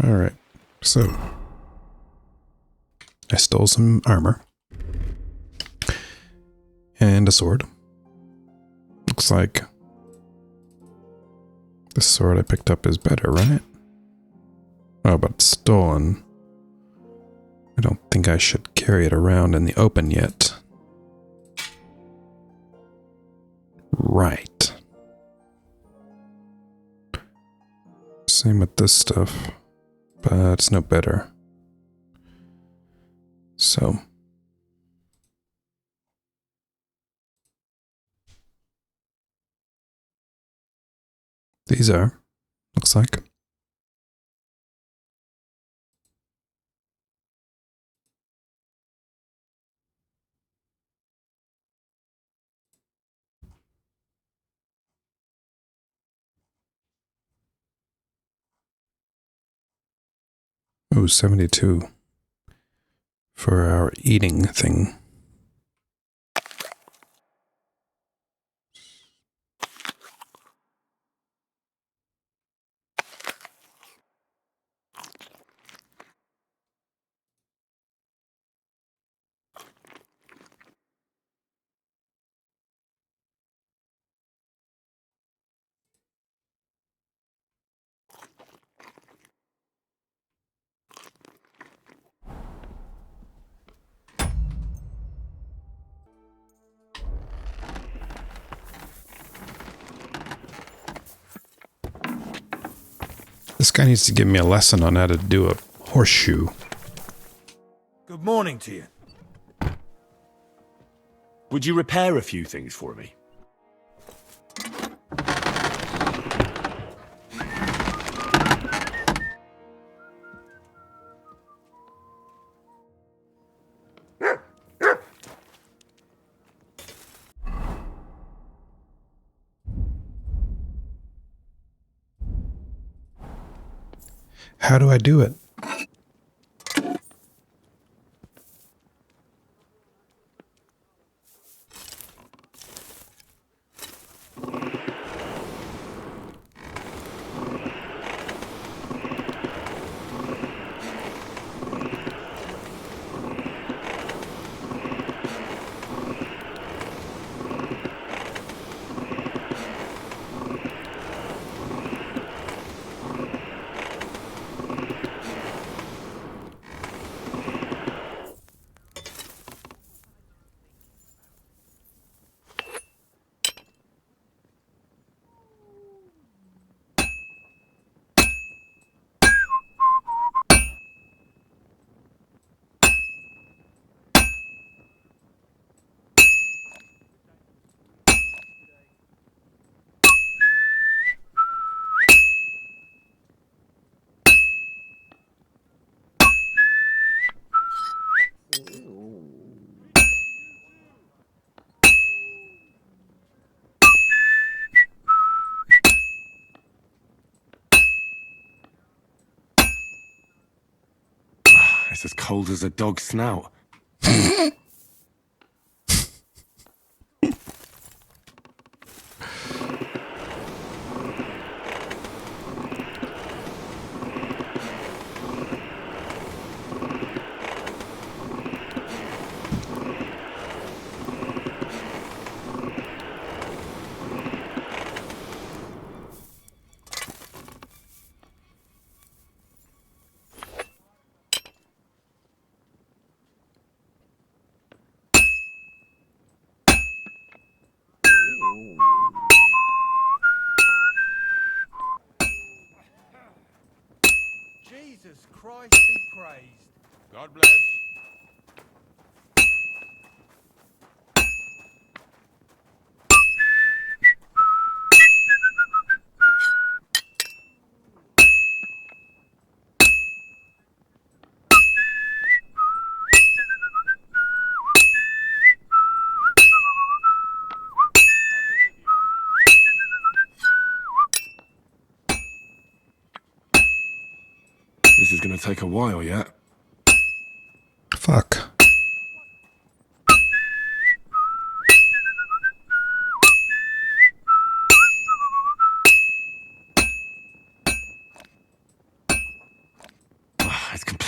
Alright, so I stole some armor and a sword. Looks like the sword I picked up is better, right? Oh, but it's stolen. I don't think I should carry it around in the open yet. Right. Same with this stuff, but it's no better. So. These are, looks like. Oh, 72 for our eating thing. This guy needs to give me a lesson on how to do a horseshoe. Good morning to you. Would you repair a few things for me? How do I do it? It's as cold as a dog's snout. Jesus Christ be praised. God bless. This is going to take a while yet. Fuck.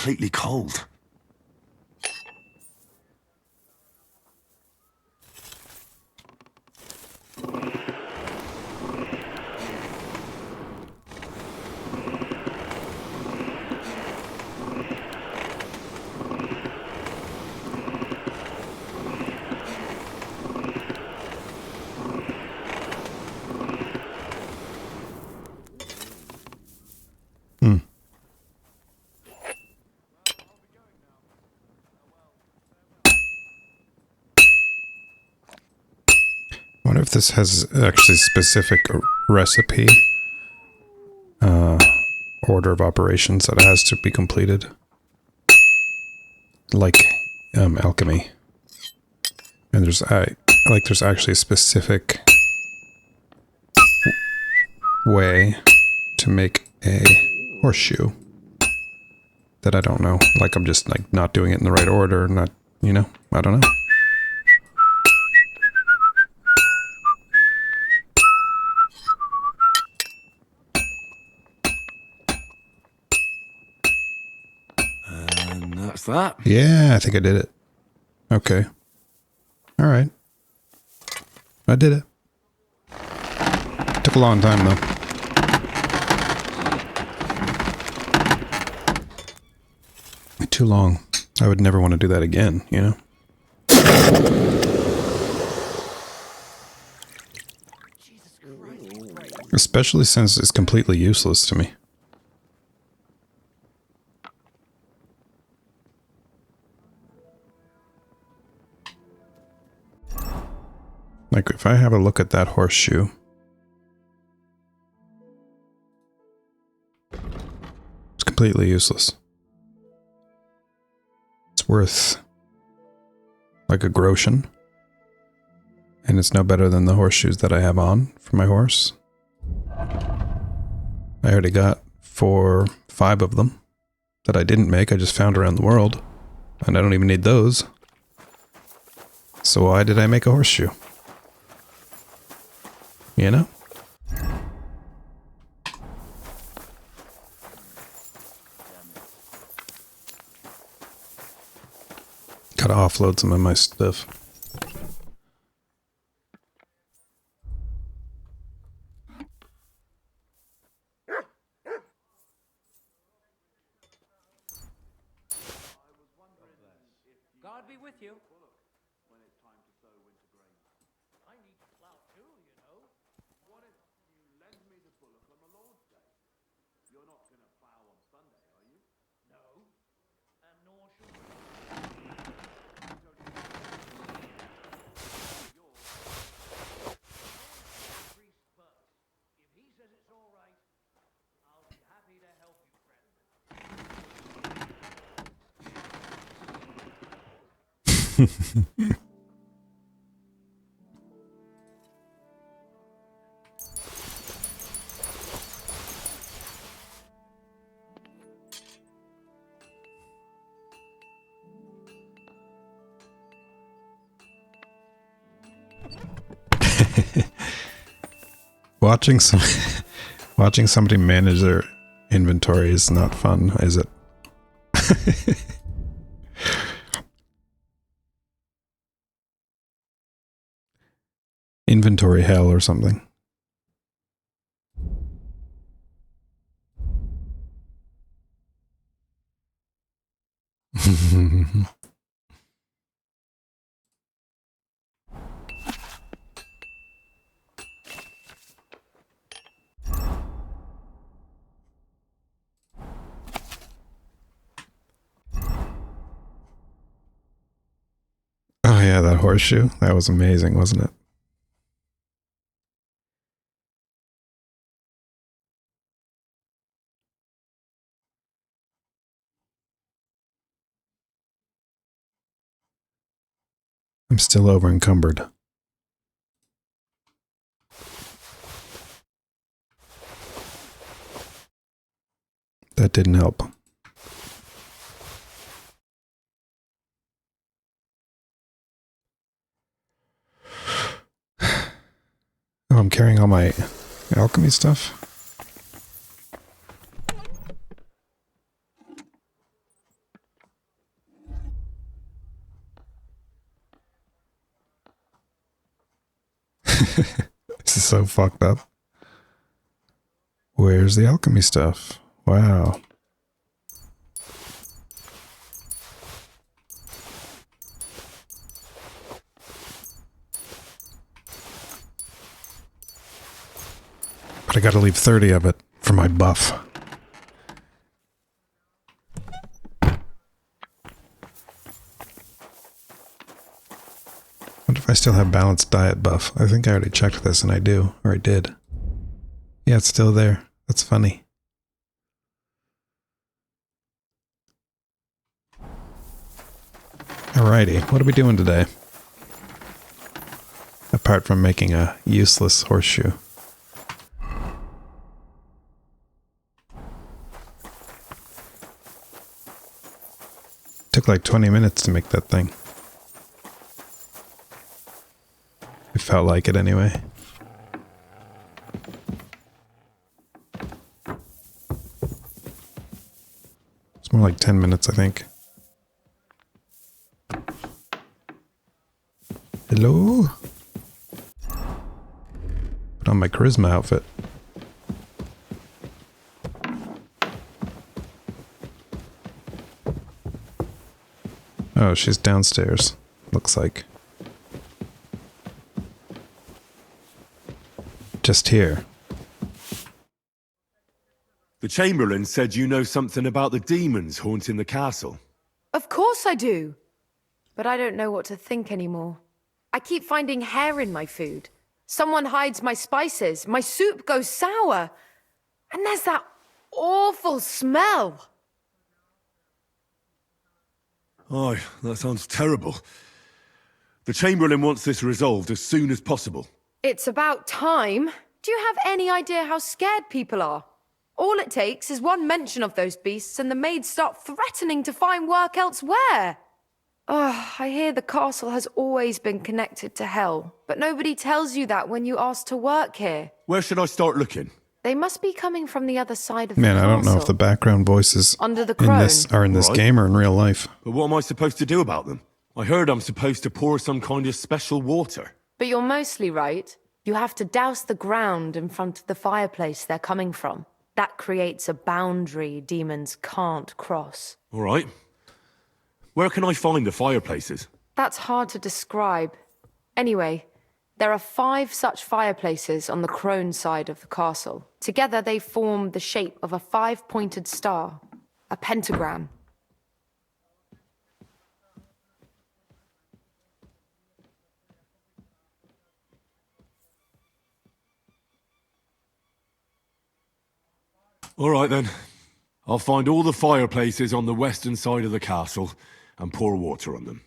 completely cold. Hmm. I wonder if this has actually specific recipe order of operations that has to be completed, like alchemy. And there's there's actually a specific way to make a horseshoe that I don't know. Like I'm just like not doing it in the right order, not, you know, I don't know. And that's that. Yeah, I think I did it. Okay. All right. I did it. Took a long time though. Too long. I would never want to do that again, you know? Especially since it's completely useless to me. Like, if I have a look at that horseshoe, it's completely useless. It's worth like a groschen, and it's no better than the horseshoes that I have on for my horse. I already got 5 of them that I didn't make. I just found around the world, and I don't even need those. So why did I make a horseshoe? You know? Gotta offload some of my stuff. God be with you. When it's time to sow winter grain. I need to plow too, you know. What if you lend me the bullock on the Lord's Day? You're not going to plow on Sunday, are you? No. And nor should we. Priest first. If he says it's all right, I'll be happy to help you, friend. Watching somebody manage their inventory is not fun, is it? Inventory hell or something. Oh yeah, that horseshoe. That was amazing, wasn't it? I'm still over encumbered. That didn't help. Oh, I'm carrying all my alchemy stuff. This is so fucked up. Where's the alchemy stuff? Wow. But I gotta leave 30 of it for my buff. Wonder if I still have balanced diet buff. I think I already checked this and I do, or I did. Yeah, it's still there. That's funny. Alrighty, what are we doing today? Apart from making a useless horseshoe. Took like 20 minutes to make that thing. It felt like it anyway. It's more like 10 minutes, I think. Hello? Put on my charisma outfit. Oh, she's downstairs. Looks like. Just here. The Chamberlain said you know something about the demons haunting the castle. Of course I do. But I don't know what to think anymore. I keep finding hair in my food. Someone hides my spices. My soup goes sour. And there's that awful smell. Oh, that sounds terrible. The Chamberlain wants this resolved as soon as possible. It's about time. Do you have any idea how scared people are? All it takes is one mention of those beasts and the maids start threatening to find work elsewhere. Oh, I hear the castle has always been connected to hell, but nobody tells you that when you ask to work here. Where should I start looking? They must be coming from the other side of the Man, castle. I don't know if the background voices Under the in this crone. are in this Right. game or in real life. But what am I supposed to do about them? I heard I'm supposed to pour some kind of special water. But you're mostly right. You have to douse the ground in front of the fireplace they're coming from. That creates a boundary demons can't cross. All right. Where can I find the fireplaces? That's hard to describe. Anyway, there are 5 such fireplaces on the crone side of the castle. Together they form the shape of a 5-pointed star, a pentagram. All right then. I'll find all the fireplaces on the western side of the castle and pour water on them.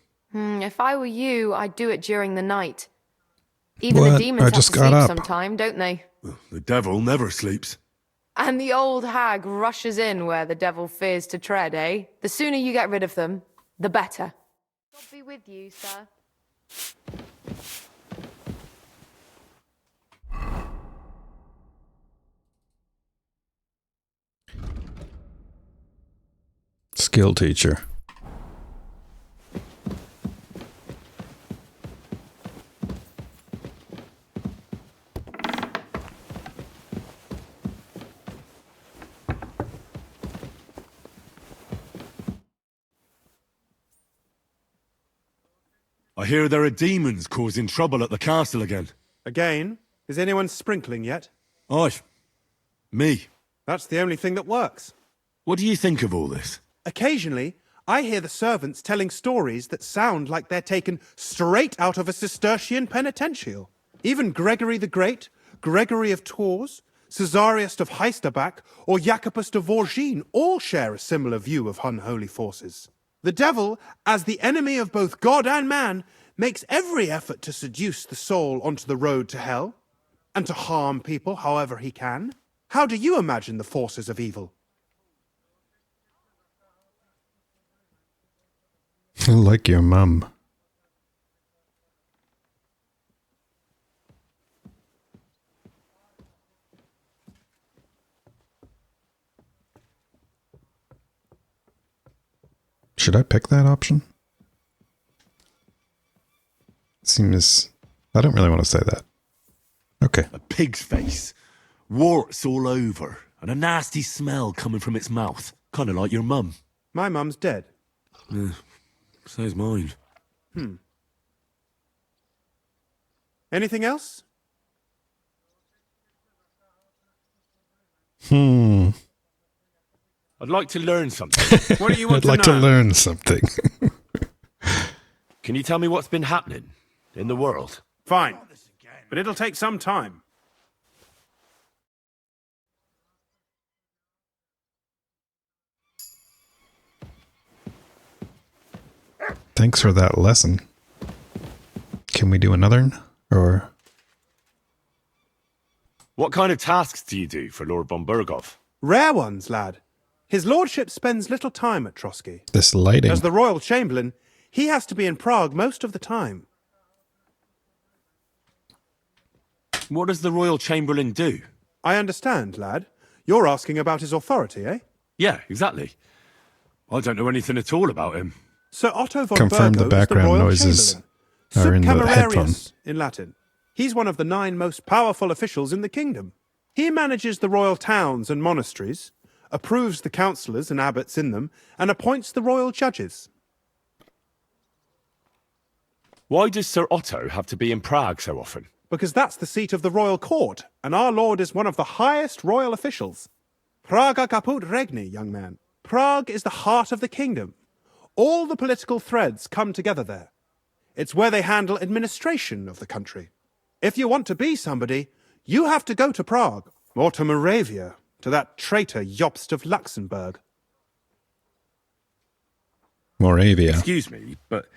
If I were you, I'd do it during the night. Even What? the demons I have to just got sleep up. sometime, don't they? The devil never sleeps. And the old hag rushes in where the devil fears to tread, eh? The sooner you get rid of them, the better. God be with you, sir. Skill teacher. I hear there are demons causing trouble at the castle again. Again? Is anyone sprinkling yet? Aye. Me. That's the only thing that works. What do you think of all this? Occasionally, I hear the servants telling stories that sound like they're taken straight out of a Cistercian penitential. Even Gregory the Great, Gregory of Tours, Caesarius of Heisterbach, or Jacobus de Vorgine all share a similar view of unholy forces. The devil, as the enemy of both God and man, makes every effort to seduce the soul onto the road to hell, and to harm people however he can. How do you imagine the forces of evil? Like your mum. Should I pick that option? Seems... I don't really want to say that. Okay. A pig's face. Warts all over. And a nasty smell coming from its mouth. Kind of like your mum. My mum's dead. So's mine. Anything else? I'd like to learn something. What do you want I'd to like know? to learn something. Can you tell me what's been happening in the world? Fine. But it'll take some time. Thanks for that lesson. Can we do another? Or What kind of tasks do you do for Lord von Burgov? Rare ones, lad. His lordship spends little time at Trotsky. this lighting? As the royal chamberlain, he has to be in Prague most of the time. What does the Royal Chamberlain do? I understand, lad. You're asking about his authority, eh? Yeah, exactly. I don't know anything at all about him. Sir Otto von Confirm the Burgo background is the royal noises chamberlain. are in the Subcamerarius headphone. in Latin. He's one of the 9 most powerful officials in the kingdom. He manages the royal towns and monasteries, approves the councillors and abbots in them, and appoints the royal judges. Why does Sir Otto have to be in Prague so often? Because that's the seat of the royal court, and our lord is one of the highest royal officials. Praga caput regni, young man. Prague is the heart of the kingdom. All the political threads come together there. It's where they handle administration of the country. If you want to be somebody, you have to go to Prague, or to Moravia, to that traitor Jobst of Luxembourg. Moravia. Excuse me, but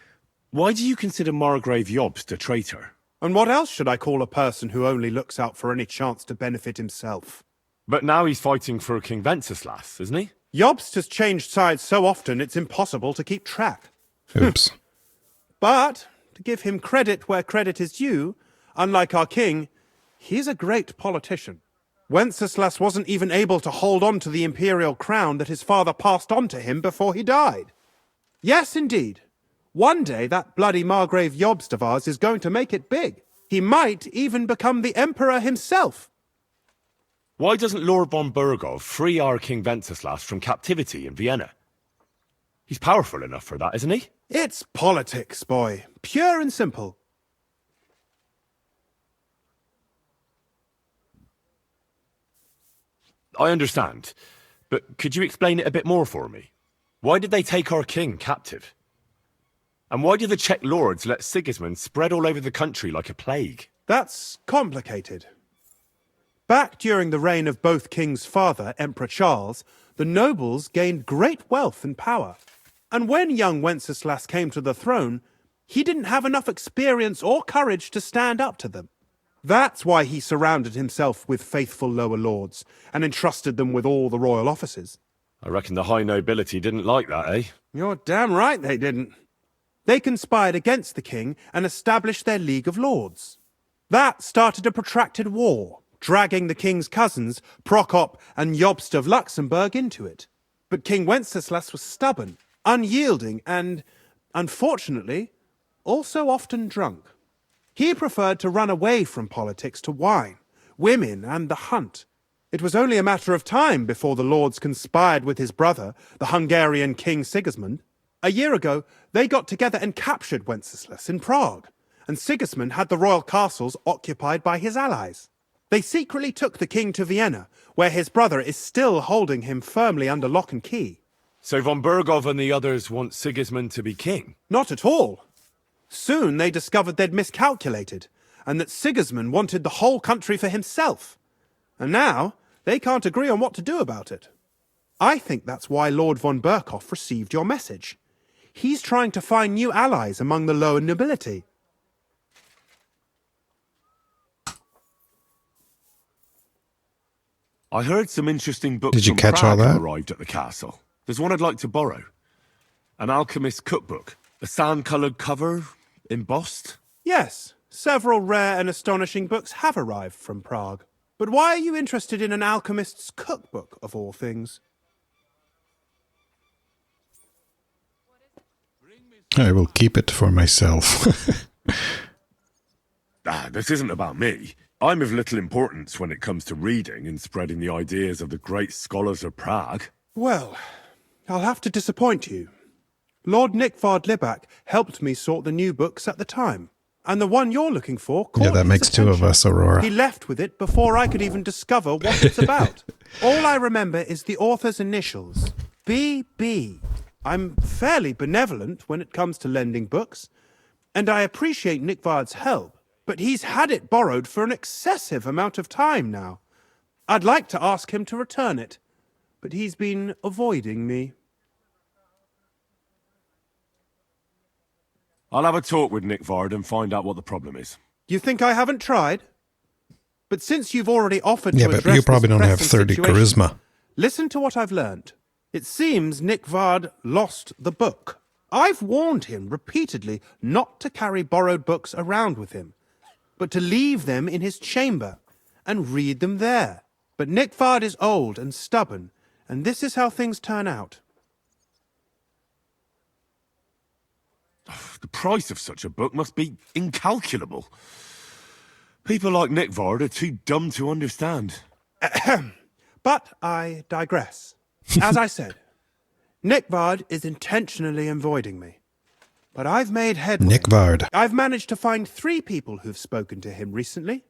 why do you consider Margrave Jobst a traitor? And what else should I call a person who only looks out for any chance to benefit himself? But now he's fighting for King Wenceslas, isn't he? Jobst has changed sides so often it's impossible to keep track. Oops. But, to give him credit where credit is due, unlike our king, he's a great politician. Wenceslas wasn't even able to hold on to the imperial crown that his father passed on to him before he died. Yes, indeed. One day that bloody Margrave Jobst of ours is going to make it big. He might even become the emperor himself. Why doesn't Lord von Burgov free our King Wenceslas from captivity in Vienna? He's powerful enough for that, isn't he? It's politics, boy. Pure and simple. I understand, but could you explain it a bit more for me? Why did they take our king captive? And why did the Czech lords let Sigismund spread all over the country like a plague? That's complicated. Back during the reign of both King's father, Emperor Charles, the nobles gained great wealth and power. And when young Wenceslas came to the throne, he didn't have enough experience or courage to stand up to them. That's why he surrounded himself with faithful lower lords and entrusted them with all the royal offices. I reckon the high nobility didn't like that, eh? You're damn right they didn't. They conspired against the king and established their League of Lords. That started a protracted war, dragging the king's cousins, Prokop and Jobst of Luxembourg, into it. But King Wenceslas was stubborn, unyielding, and, unfortunately, also often drunk. He preferred to run away from politics to wine, women, and the hunt. It was only a matter of time before the lords conspired with his brother, the Hungarian King Sigismund. A year ago, they got together and captured Wenceslas in Prague, and Sigismund had the royal castles occupied by his allies. They secretly took the king to Vienna, where his brother is still holding him firmly under lock and key. So von Burgov and the others want Sigismund to be king? Not at all. Soon they discovered they'd miscalculated, and that Sigismund wanted the whole country for himself. And now, they can't agree on what to do about it. I think that's why Lord von Burkhoff received your message. He's trying to find new allies among the lower nobility. I heard some interesting books Did you from catch Prague all that? have arrived at the castle. There's one I'd like to borrow. An alchemist's cookbook. A sand-coloured cover, embossed. Yes, several rare and astonishing books have arrived from Prague. But why are you interested in an alchemist's cookbook, of all things? I will keep it for myself. This isn't about me. I'm of little importance when it comes to reading and spreading the ideas of the great scholars of Prague. Well, I'll have to disappoint you. Lord Nickvard Libak helped me sort the new books at the time, and the one you're looking for caught Yeah, that his makes two of attention. us, Aurora. He left with it before I could even discover what it's about. All I remember is the author's initials, BB. I'm fairly benevolent when it comes to lending books, and I appreciate Nickvard's help, but he's had it borrowed for an excessive amount of time now. I'd like to ask him to return it, but he's been avoiding me. I'll have a talk with Nickvard and find out what the problem is. You think I haven't tried? But since you've already offered Yeah, to but address you probably this don't have pressing 30 situation, charisma. listen to what I've learned. It seems Nickvard lost the book. I've warned him repeatedly not to carry borrowed books around with him, but to leave them in his chamber and read them there. But Nickvard is old and stubborn, and this is how things turn out. The price of such a book must be incalculable. People like Nickvard are too dumb to understand. But I digress. As I said, Nickvard is intentionally avoiding me. But I've made headway. Nickvard. I've managed to find 3 people who've spoken to him recently.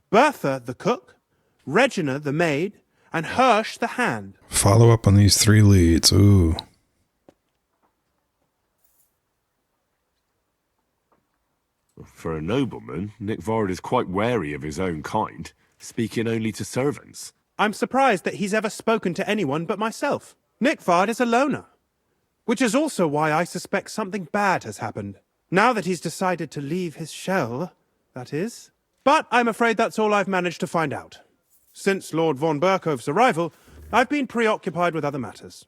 Bertha the cook, Regina the maid, and Hirsch the hand. Follow up on these 3 leads. Ooh. For a nobleman, Nickvard is quite wary of his own kind, speaking only to servants. I'm surprised that he's ever spoken to anyone but myself. Nickvard is a loner, which is also why I suspect something bad has happened. Now that he's decided to leave his shell, that is. But I'm afraid that's all I've managed to find out. Since Lord von Berkove's arrival, I've been preoccupied with other matters.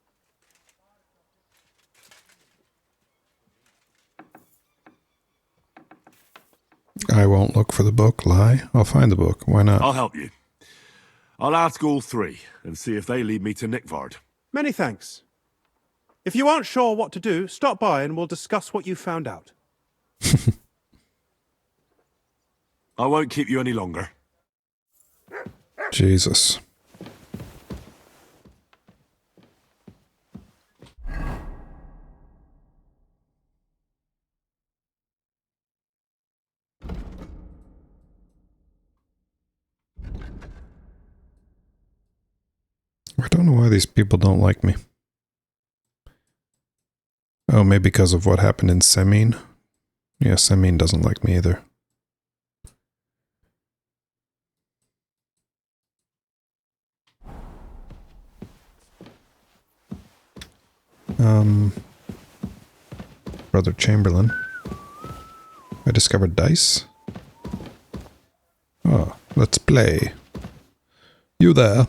I won't look for the book, lie. I'll find the book. Why not? I'll help you. I'll ask all 3 and see if they lead me to Nickvard. Many thanks. If you aren't sure what to do, stop by and we'll discuss what you found out. I won't keep you any longer. Jesus. I don't know why these people don't like me. Oh, maybe because of what happened in Semin? Yeah, Semin doesn't like me either. Brother Chamberlain. I discovered dice. Oh, let's play. You there?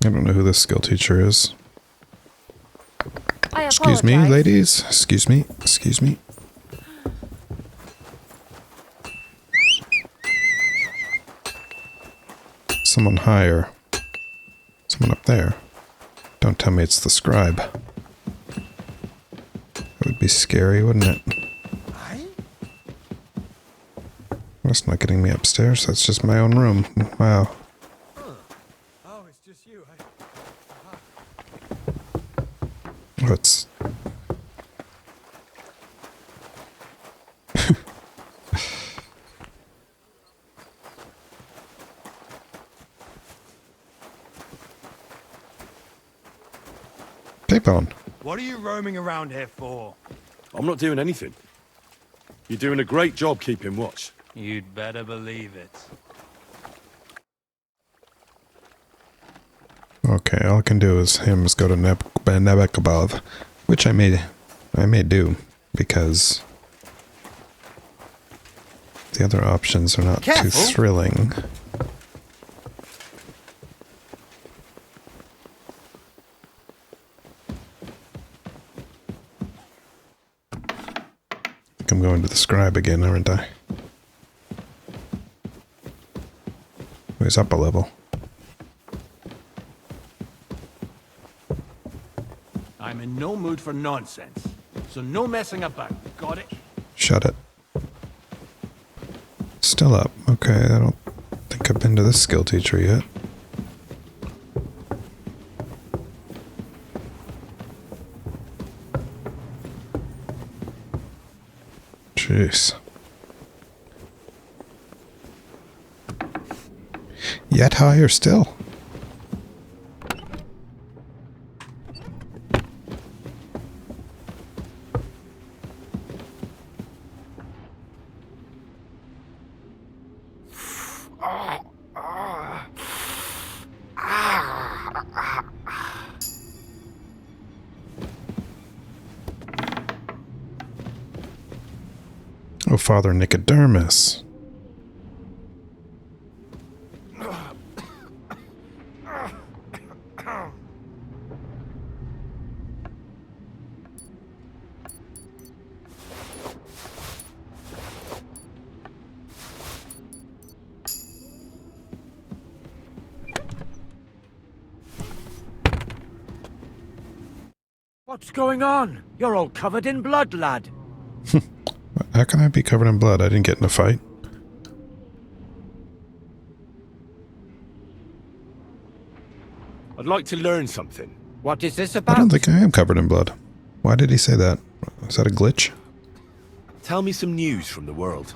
I don't know who this skill teacher is. I Excuse me, apologize. ladies. Excuse me. Excuse me. Someone higher. Someone up there. Don't tell me it's the scribe. It would be scary, wouldn't it? That's not getting me upstairs. That's just my own room. Wow. Oh, it's just you, eh? Oh, it's... Payphone. What are you roaming around here for? I'm not doing anything. You're doing a great job keeping watch. You'd better believe it. Okay, all I can do is go to Nebekabov, which I may do, because the other options are not too Careful. thrilling. I'm going to the scribe again, aren't I? He's up a level. I'm in no mood for nonsense, so no messing about. Got it? Shut it. Still up. Okay, I don't think I've been to this skill teacher yet. Jeez. Yet higher still. Oh, Father Nicodemus. What's going on? You're all covered in blood, lad. How can I be covered in blood? I didn't get in a fight. I'd like to learn something. What is this I about? don't think I am covered in blood. Why did he say that? Is that a glitch? Tell me some news from the world.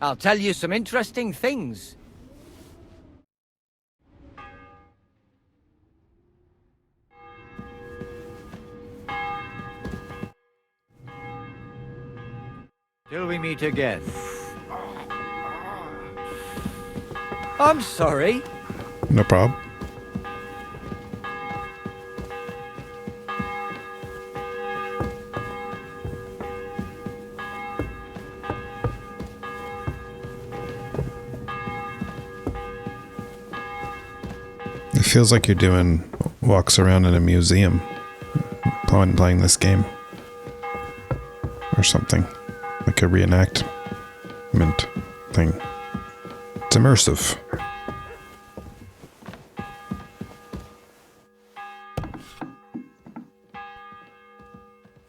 I'll tell you some interesting things. Till we meet again. I'm sorry. No problem. It feels like you're doing walks around in a museum playing this game. Or something. Like a reenactment thing. It's immersive.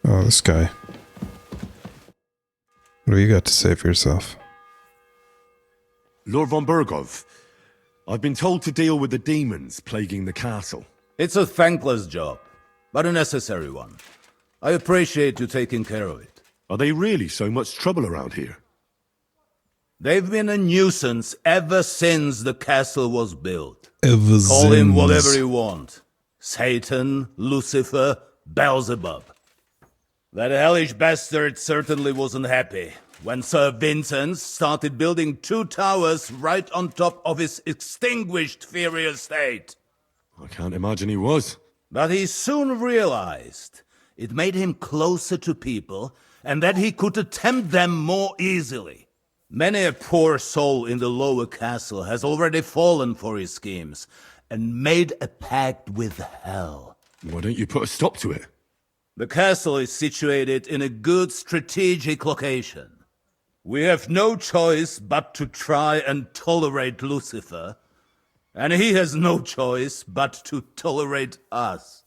Oh, this guy. What do you got to say for yourself? Lord von Burgov, I've been told to deal with the demons plaguing the castle. It's a thankless job, but a necessary one. I appreciate you taking care of it. Are they really so much trouble around here? They've been a nuisance ever since the castle was built. Ever Call him since. whatever you want. Satan, Lucifer, Beelzebub. That hellish bastard certainly wasn't happy when Sir Vincent started building 2 towers right on top of his extinguished fairy estate. I can't imagine he was. But he soon realized it made him closer to people and that he could attempt them more easily. Many a poor soul in the lower castle has already fallen for his schemes and made a pact with hell. Why don't you put a stop to it? The castle is situated in a good strategic location. We have no choice but to try and tolerate Lucifer, and he has no choice but to tolerate us.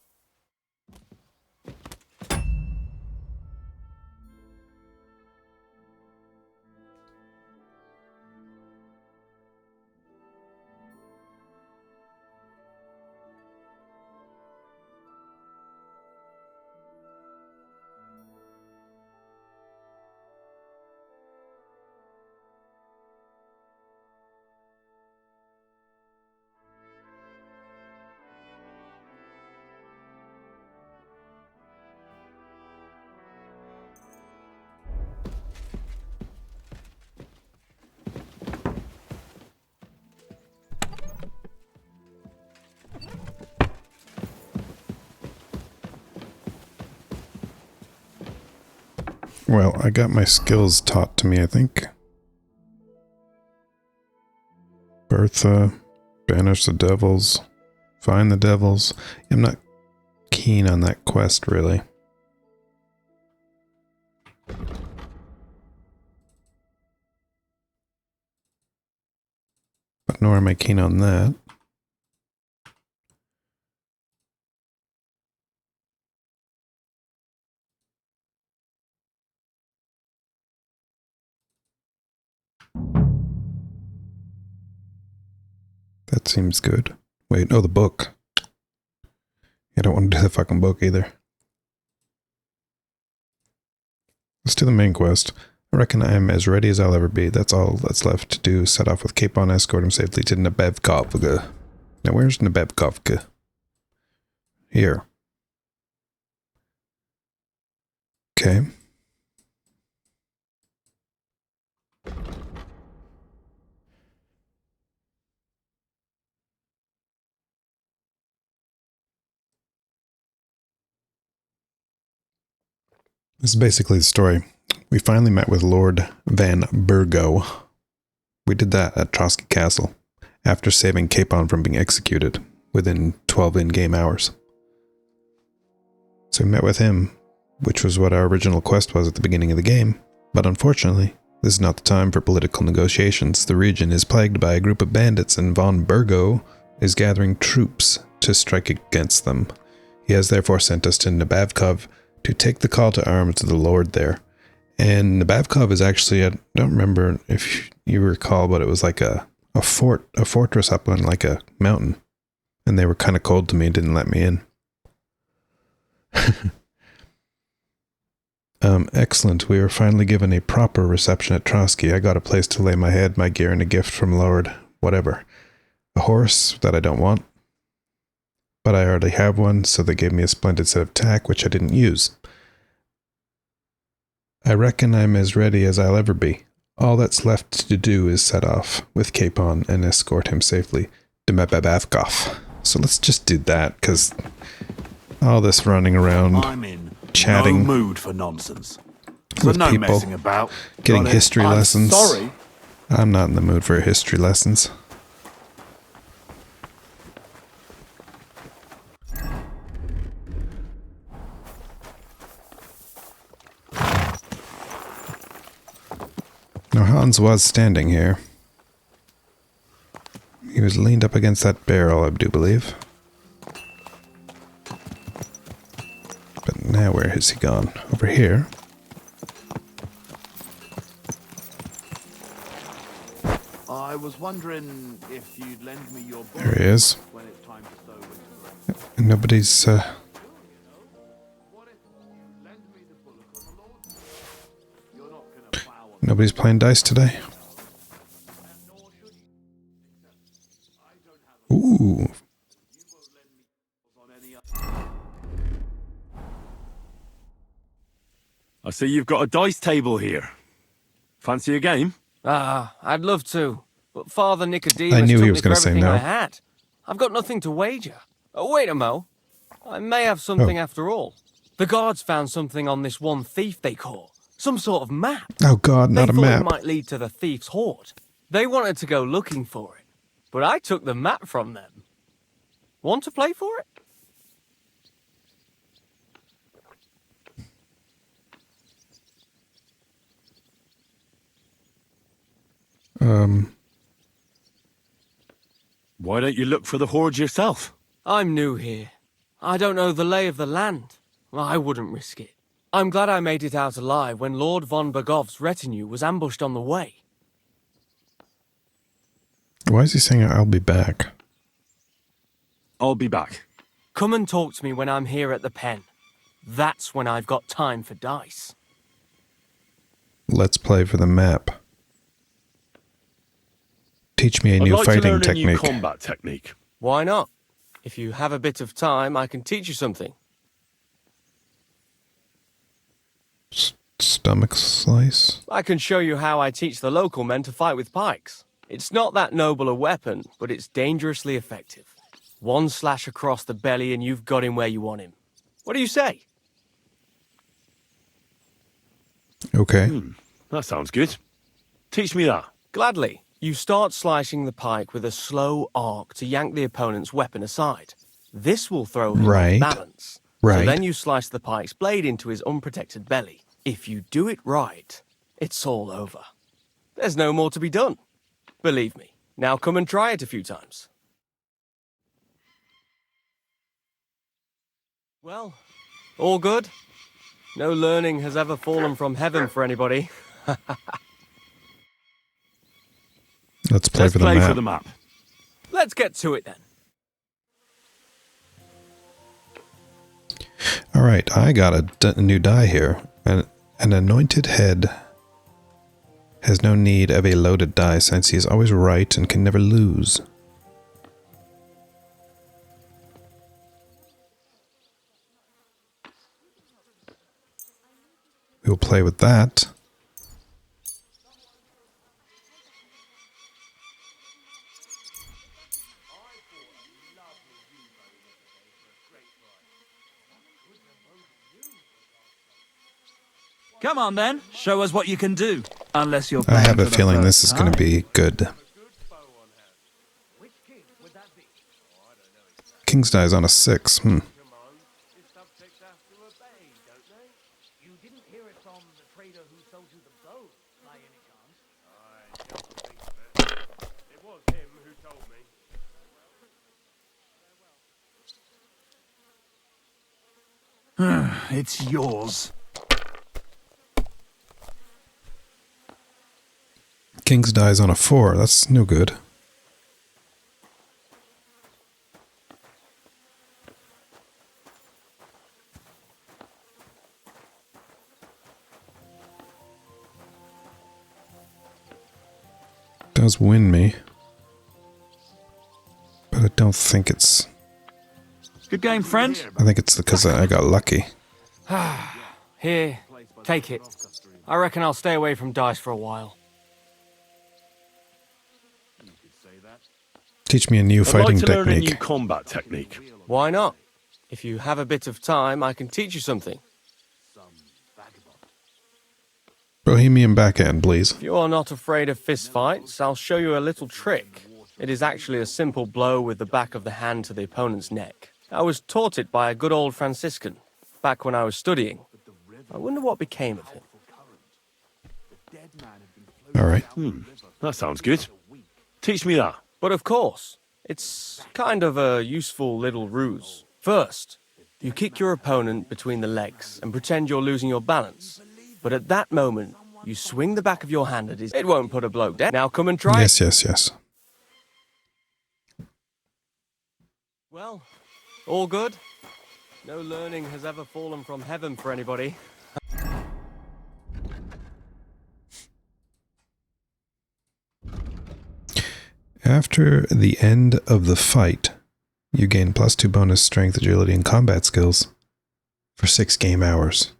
Well, I got my skills taught to me, I think. Bertha, banish the devils, find the devils. I'm not keen on that quest, really. nor am I keen on that. That seems good. Wait, oh, the book. I don't want to do the fucking book either. Let's do the main quest. I reckon I am as ready as I'll ever be. That's all that's left to do. Set off with Capon, escort him safely to Nebevkovka. Now, where's Nebevkovka? Here. Okay. This is basically the story. We finally met with Lord Van Burgo. We did that at Trotsky Castle, after saving Capon from being executed within 12 in-game hours. So we met with him, which was what our original quest was at the beginning of the game, but unfortunately, this is not the time for political negotiations. The region is plagued by a group of bandits, and Von Burgo is gathering troops to strike against them. He has therefore sent us to Nebavkov to take the call to arms to the Lord there. And Nebavkov is actually, I don't remember if you recall, but it was like a fortress up on like a mountain. And they were kind of cold to me and didn't let me in. Excellent. We were finally given a proper reception at Trotsky. I got a place to lay my head, my gear, and a gift from Lord whatever. A horse that I don't want. But I already have one, so they gave me a splendid set of tack, which I didn't use. I reckon I'm as ready as I'll ever be. All that's left to do is set off with Capon and escort him safely to Mebabathkov. So let's just do that, because all this running around, I'm in chatting, no mood for nonsense. with no people, messing about. getting Got it? history I'm lessons. Sorry. I'm not in the mood for history lessons. Now Hans was standing here. He was leaned up against that barrel, I do believe. But now where has he gone? Over here. I was wondering if you'd lend me your book There he is. when it's time to sow winter grain. And nobody's, What if you lend me the bullock on the Lord's Day? You're not gonna plow on nobody's playing dice today. nor should you. Except I don't have a Ooh. you won't lend me on any other. I see you've got a dice table here. Fancy a game? Ah, I'd love to, but Father Nicodemus I knew took he me was for gonna say everything no. I had. I've got nothing to wager. Oh, wait a mo. I may have something after all. The guards found something on this one thief they caught. Some sort of map. Oh god, They not a thought map. it might lead to the thief's hoard. They wanted to go looking for it, but I took the map from them. Want to play for it? Why don't you look for the hoard yourself? I'm new here. I don't know the lay of the land. I wouldn't risk it. I'm glad I made it out alive when Lord von Bergov's retinue was ambushed on the way. Why is he saying I'll be back? I'll be back. Come and talk to me when I'm here at the pen. That's when I've got time for dice. Let's play for the map. Teach me a I'd new like to fighting learn a new technique. combat technique. Why not? If you have a bit of time, I can teach you something. Stomach slice? I can show you how I teach the local men to fight with pikes. It's not that noble a weapon, but it's dangerously effective. One slash across the belly and you've got him where you want him. What do you say? Okay. That sounds good. Teach me that. Gladly. You start slicing the pike with a slow arc to yank the opponent's weapon aside. This will throw him Right. off balance. Right. So then you slice the pike's blade into his unprotected belly. If you do it right, it's all over. There's no more to be done. Believe me, Now come and try it a few times. Well, all good? No learning has ever fallen from heaven for anybody. Let's play Let's for the play map. for the map. Let's get to it then. All right, I got a new die here. An anointed head has no need of a loaded die since he is always right and can never lose. We'll play with that. Come on then, show us what you can do. Unless you're I playing have a for the feeling first this is going to time. be good. King's die is on a 6. You didn't hear it from the trader who sold you the bow, by any chance? It was him who told me. It's yours. King's die is on a 4. That's no good. Does win me, but I don't think it's. Good game, friend. I think it's because I got lucky. Here, take it. I reckon I'll stay away from dice for a while. Teach me a new I'd fighting like to learn a new technique. combat technique. Why not? If you have a bit of time, I can teach you something. Bohemian backhand, please. If you are not afraid of fistfights, I'll show you a little trick. It is actually a simple blow with the back of the hand to the opponent's neck. I was taught it by a good old Franciscan, back when I was studying. I wonder what became of him. All right. That sounds good. Teach me that. But of course, it's kind of a useful little ruse. First, you kick your opponent between the legs and pretend you're losing your balance. But at that moment, you swing the back of your hand at his... It won't put a bloke down. Now come and try Yes, yes, yes. Well, all good? No learning has ever fallen from heaven for anybody. After the end of the fight, you gain +2 bonus strength, agility, and combat skills for 6 game hours.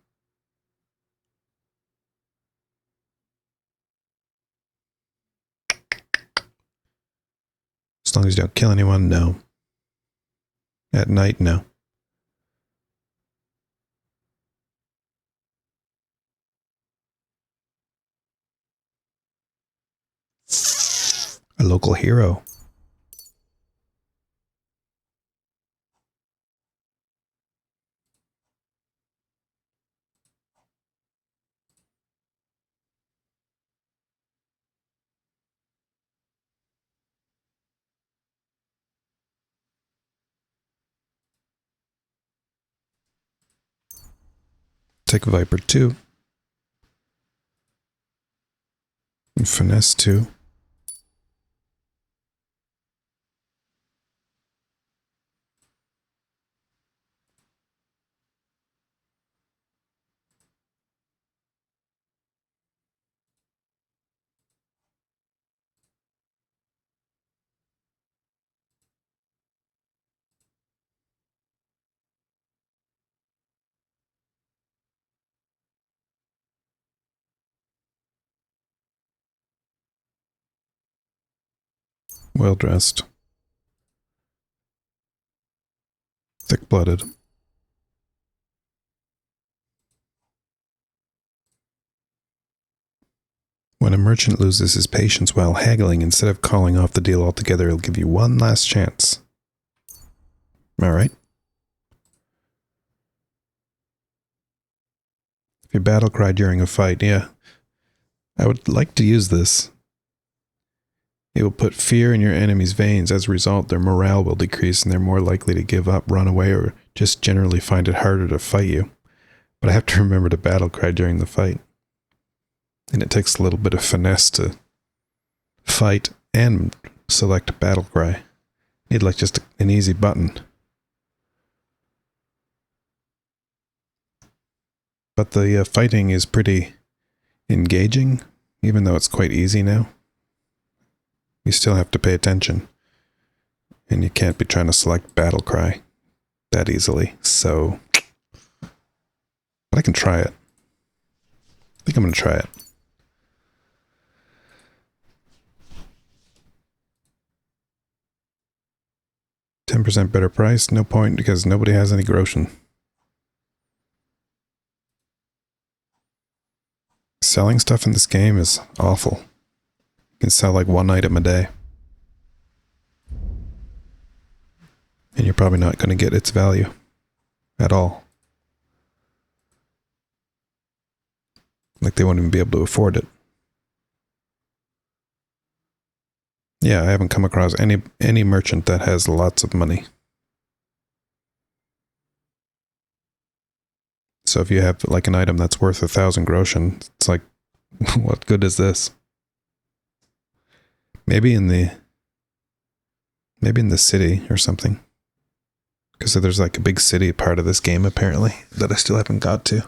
As long as you don't kill anyone, no. At night, no. A local hero. Take Viper 2. And Finesse 2. Well dressed. Thick blooded. When a merchant loses his patience while haggling, instead of calling off the deal altogether, he'll give you one last chance. Alright. If you battle cry during a fight, yeah. I would like to use this. It will put fear in your enemy's veins. As a result, their morale will decrease and they're more likely to give up, run away, or just generally find it harder to fight you. But I have to remember to battle cry during the fight. And it takes a little bit of finesse to fight and select battle cry. Need like just an easy button. But the fighting is pretty engaging, even though it's quite easy now. You still have to pay attention. And you can't be trying to select battle cry that easily. So, but I can try it. I think I'm going to try it. $10 better price, no point because nobody has any groschen. Selling stuff in this game is awful. You can sell like one item a day. And you're probably not going to get its value at all. Like they won't even be able to afford it. Yeah, I haven't come across any merchant that has lots of money. So if you have like an item that's worth 1,000 groschen, it's like, what good is this? Maybe in the city or something. Because there's like a big city part of this game apparently that I still haven't got to.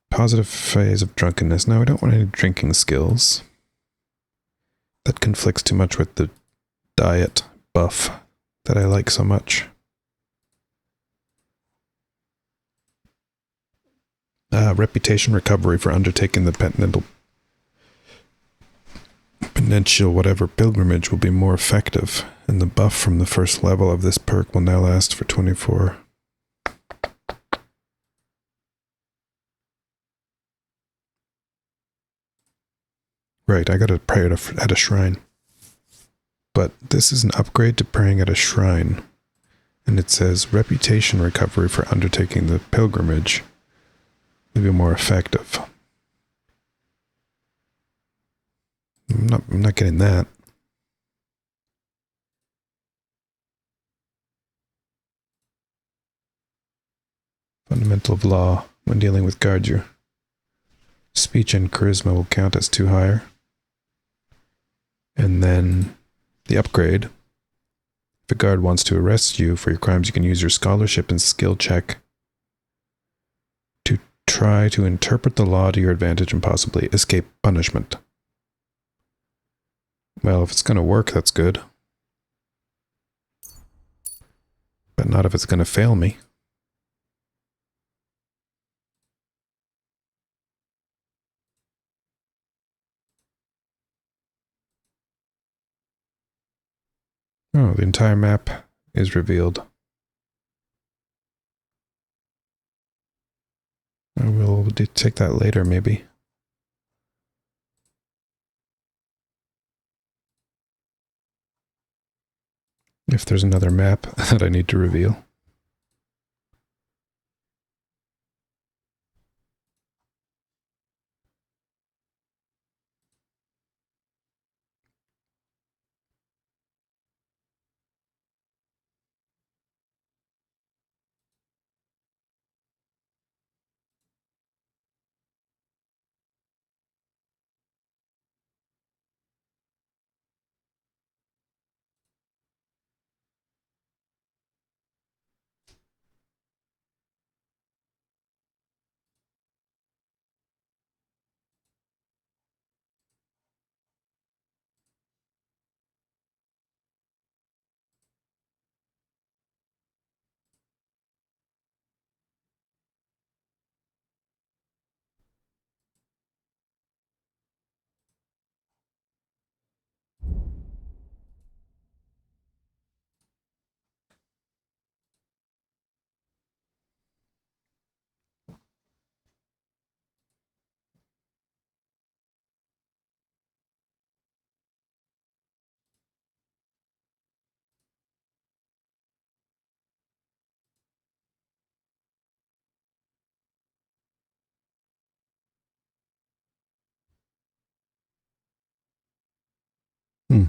Positive phase of drunkenness. No, I don't want any drinking skills. That conflicts too much with the diet buff that I like so much. Reputation recovery for undertaking the penitential whatever pilgrimage will be more effective, and the buff from the first level of this perk will now last for 24. Right, I gotta pray at a shrine. But this is an upgrade to praying at a shrine. And it says reputation recovery for undertaking the pilgrimage will be more effective. I'm not getting that. Fundamental of law. When dealing with guards, your speech and charisma will count as 2 higher. And then the upgrade. If a guard wants to arrest you for your crimes, you can use your scholarship and skill check to try to interpret the law to your advantage and possibly escape punishment. Well, if it's going to work, that's good. But not if it's going to fail me. Oh, the entire map is revealed. I will take that later, maybe. If there's another map that I need to reveal. Hmm.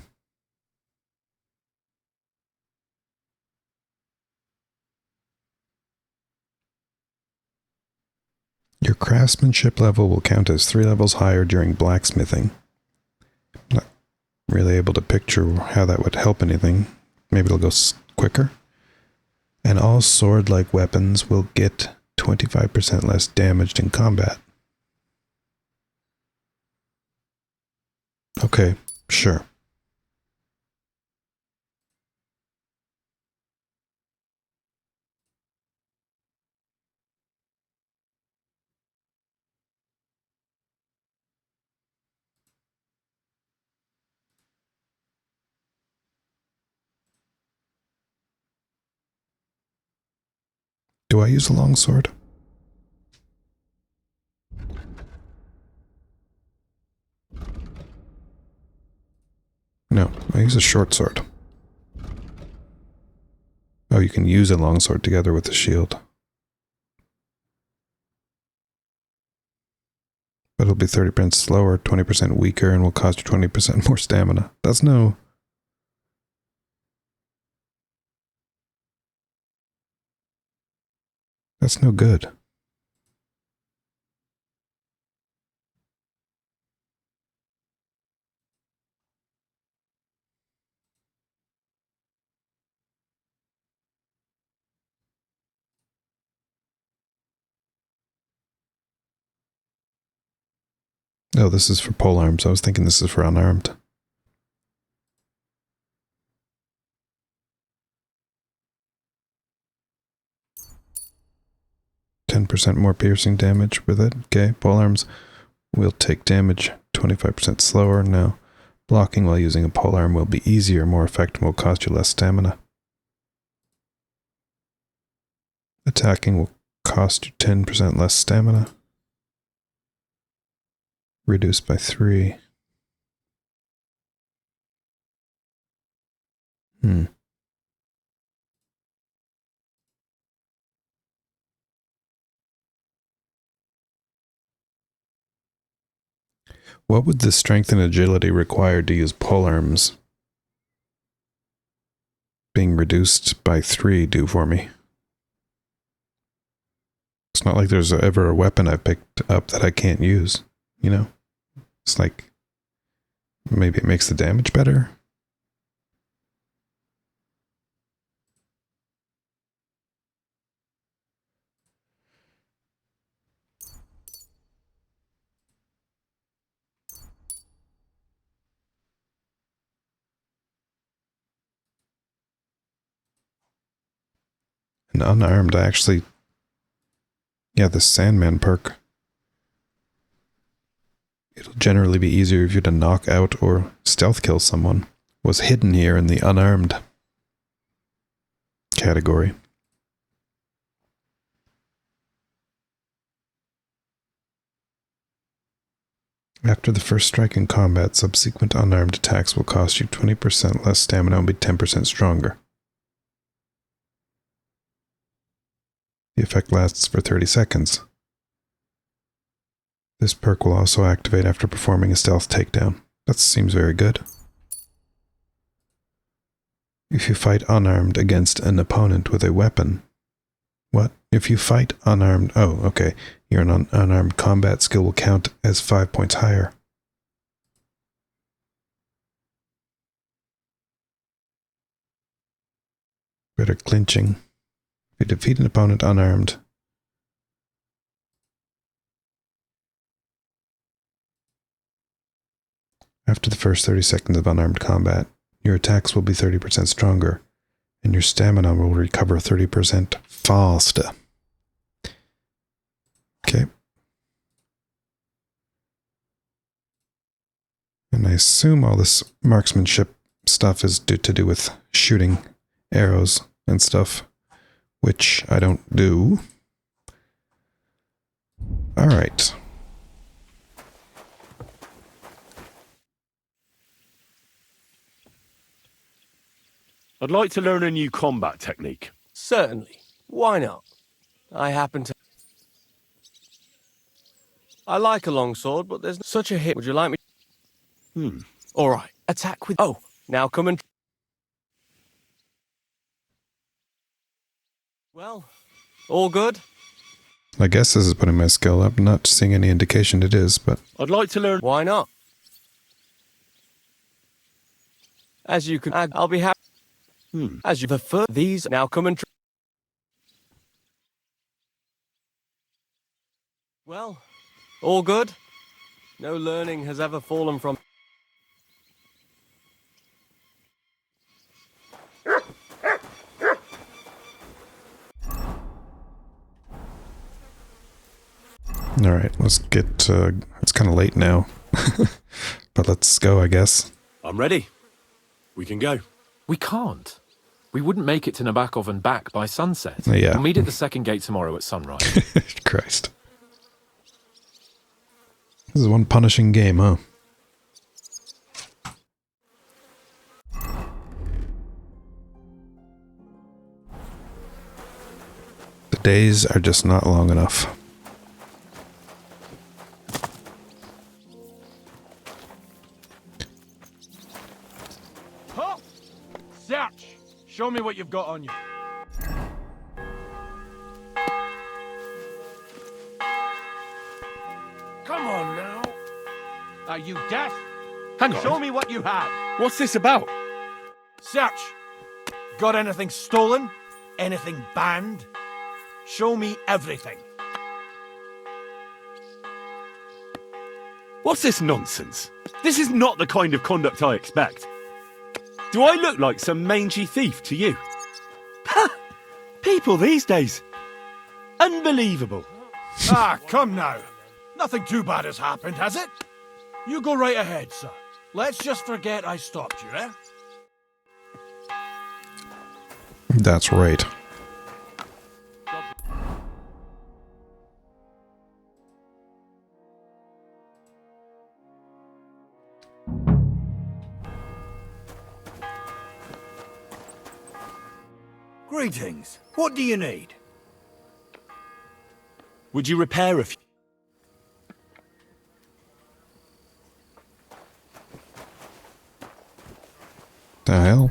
Your craftsmanship level will count as 3 levels higher during blacksmithing. Not really able to picture how that would help anything. Maybe it'll go quicker. And all sword-like weapons will get 25% less damaged in combat. Okay, sure. Do I use a longsword? No, I use a short sword. Oh, you can use a longsword together with the shield. But it'll be 30% slower, 20% weaker, and will cost you 20% more stamina. That's no... That's no good. Oh, this is for polearms. I was thinking this is for unarmed. %more piercing damage with it. Okay, polearms will take damage 25% slower. Now, blocking while using a polearm will be easier, more effective, and will cost you less stamina. Attacking will cost you 10% less stamina. Reduced by 3. What would the strength and agility required to use polearms being reduced by 3 do for me? It's not like there's ever a weapon I picked up that I can't use, you know? It's like, maybe it makes the damage better? And unarmed, I actually... Yeah, the Sandman perk. It'll generally be easier if you to knock out or stealth kill someone. Was hidden here in the unarmed category. After the first strike in combat, subsequent unarmed attacks will cost you 20% less stamina and be 10% stronger. The effect lasts for 30 seconds. This perk will also activate after performing a stealth takedown. That seems very good. If you fight unarmed against an opponent with a weapon... What? If you fight unarmed... Oh, okay. Your unarmed combat skill will count as 5 points higher. Better clinching. If you defeat an opponent unarmed... After the first 30 seconds of unarmed combat, your attacks will be 30% stronger, and your stamina will recover 30% faster. Okay. And I assume all this marksmanship stuff is to do with shooting arrows and stuff, which I don't do. Alright. I'd like to learn a new combat technique. Certainly. Why not? I happen to... I like a longsword, but there's such a hit. Would you like me... All right, attack with... Oh, now come and... Well, all good? I guess this is putting my skill up. Not seeing any indication it is, but I'd like to learn. Why not? As you can... I'll be happy. As you prefer, these now come and... Well, all good? No learning has ever fallen from... all right, let's get. It's kind of late now, but let's go, I guess. I'm ready. We can go. We can't. We wouldn't make it to Nabokov and back by sunset. Yeah. We'll meet at the second gate tomorrow at sunrise. Christ. This is one punishing game, huh? The days are just not long enough. Halt! Search! Show me what you've got on you. Come on now. Are you deaf? Hang on. Show me what you have. What's this about? Search. Got anything stolen? Anything banned? Show me everything. What's this nonsense? This is not the kind of conduct I expect. Do I look like some mangy thief to you? Ha! People these days. Unbelievable. Come now. Nothing too bad has happened, has it? You go right ahead, sir. Let's just forget I stopped you, eh? That's right. Greetings. What do you need? Would you repair a few? The hell?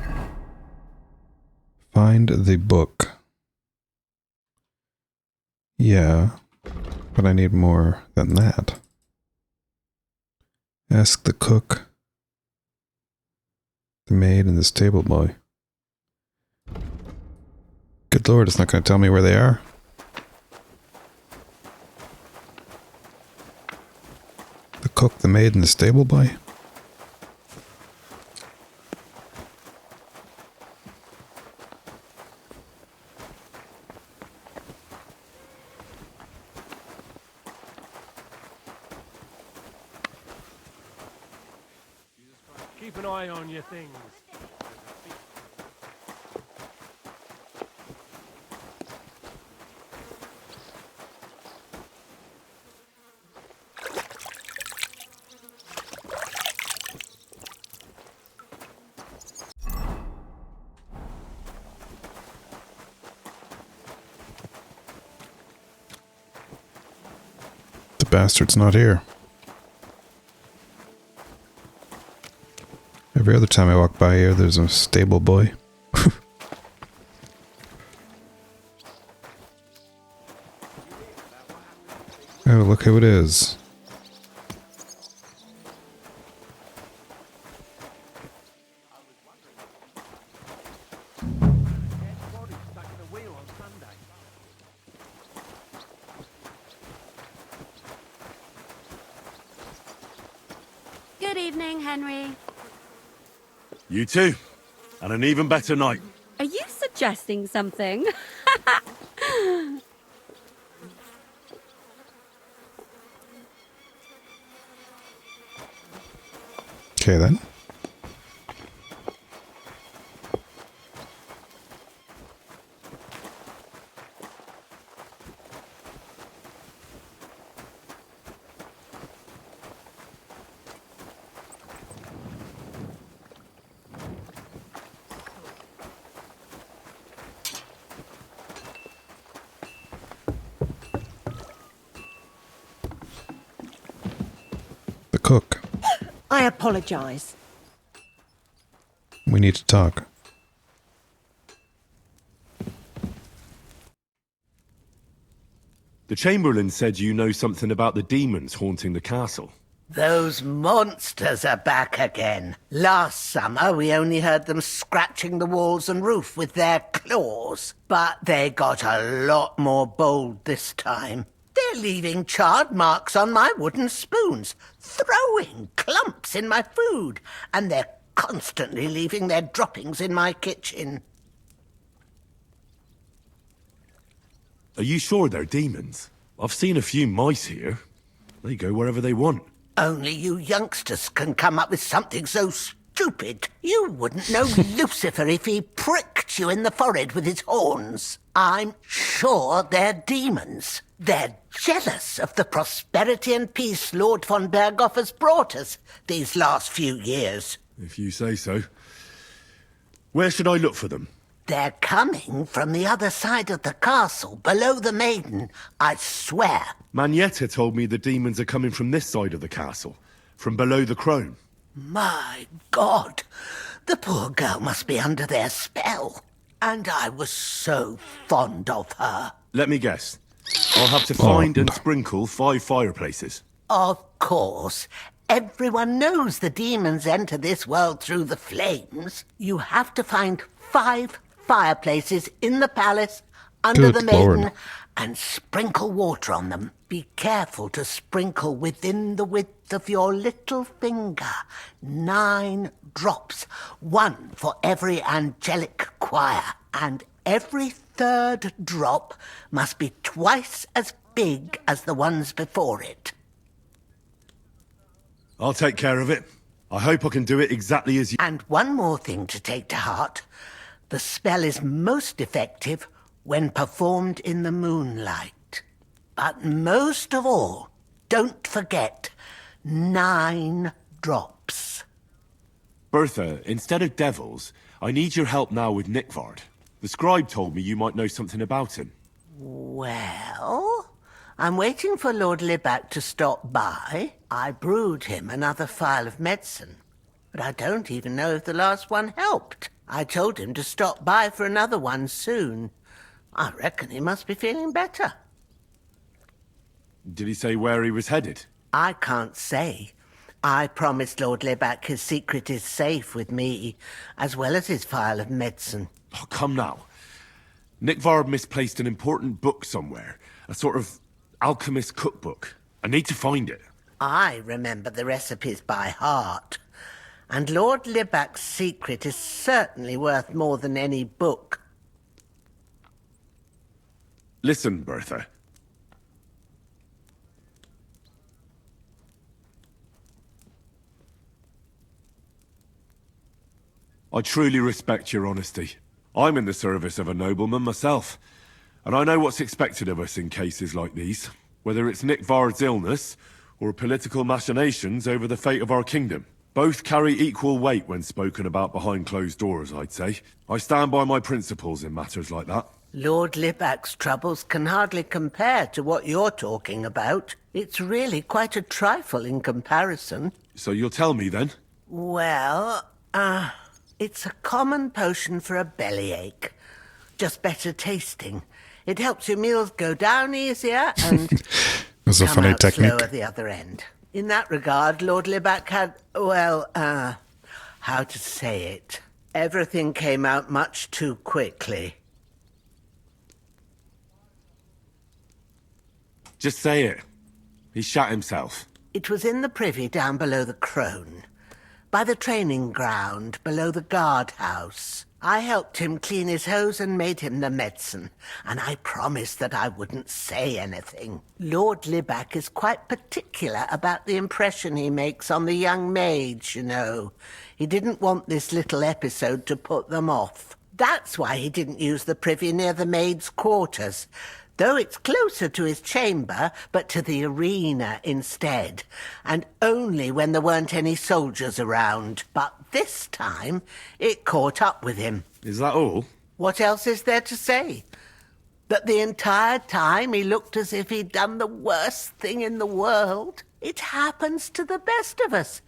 Find the book. Yeah, but I need more than that. Ask the cook, the maid, and the stable boy. Good lord, it's not going to tell me where they are. The cook, the maid, and the stable boy? Keep an eye on your things. The bastard's not here. Every other time I walk by here, there's a stable boy. Oh, look who it is. Good evening, Henry. You too. And an even better night. Are you suggesting something? Okay then. The cook. I apologise. We need to talk. The Chamberlain said you know something about the demons haunting the castle. Those monsters are back again. Last summer, we only heard them scratching the walls and roof with their claws. But they got a lot more bold this time. They're leaving charred marks on my wooden spoons, throwing clumps in my food, and they're constantly leaving their droppings in my kitchen. Are you sure they're demons? I've seen a few mice here. They go wherever they want. Only you youngsters can come up with something so stupid. You wouldn't know Lucifer if he pricked you in the forehead with his horns. I'm sure they're demons. They're jealous of the prosperity and peace Lord von Berghoff has brought us these last few years. If you say so. Where should I look for them? They're coming from the other side of the castle, below the maiden, I swear. Manietta told me the demons are coming from this side of the castle, from below the crone. My God, the poor girl must be under their spell. And I was so fond of her. Let me guess. I'll have to find and sprinkle 5 fireplaces. Of course. Everyone knows the demons enter this world through the flames. You have to find 5 fireplaces in the palace, under the maiden, and sprinkle water on them. Be careful to sprinkle within the width of your little finger. 9 drops, 1 for every angelic choir, and every 3rd drop must be twice as big as the ones before it. I'll take care of it. I hope I can do it exactly as you... And one more thing to take to heart. The spell is most effective when performed in the moonlight. But most of all, don't forget, 9 drops. Bertha, instead of devils, I need your help now with Nickvard. The scribe told me you might know something about him. Well, I'm waiting for Lord Libac to stop by. I brewed him another phial of medicine, but I don't even know if the last one helped. I told him to stop by for another one soon. I reckon he must be feeling better. Did he say where he was headed? I can't say. I promised Lord Libac his secret is safe with me, as well as his phial of medicine. Oh, come now. Nickvard misplaced an important book somewhere. A sort of alchemist cookbook. I need to find it. I remember the recipes by heart. And Lord Libac's secret is certainly worth more than any book. Listen, Bertha. I truly respect your honesty. I'm in the service of a nobleman myself, and I know what's expected of us in cases like these, whether it's Nickvard's illness or political machinations over the fate of our kingdom. Both carry equal weight when spoken about behind closed doors, I'd say. I stand by my principles in matters like that. Lord Libac's troubles can hardly compare to what you're talking about. It's really quite a trifle in comparison. So you'll tell me then? Well, it's a common potion for a bellyache. Just better tasting. It helps your meals go down easier and It's a come funny out technique. slow at the other end. In that regard, Lord Libac had, well, how to say it? Everything came out much too quickly. Just say it. He shot himself. It was in the privy down below the crone, by the training ground below the guardhouse. I helped him clean his hose and made him the medicine, and I promised that I wouldn't say anything. Lord Libac is quite particular about the impression he makes on the young maids, you know. He didn't want this little episode to put them off. That's why he didn't use the privy near the maids' quarters, though it's closer to his chamber, but to the arena instead, and only when there weren't any soldiers around. But this time, it caught up with him. Is that all? What else is there to say? That the entire time he looked as if he'd done the worst thing in the world. It happens to the best of us.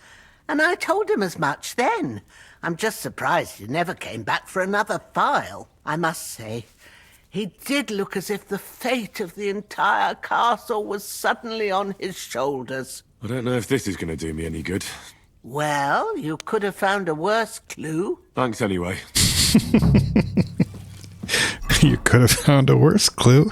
And I told him as much then. I'm just surprised he never came back for another file. I must say, he did look as if the fate of the entire castle was suddenly on his shoulders. I don't know if this is going to do me any good. Well, you could have found a worse clue. Thanks anyway. You could have found a worse clue.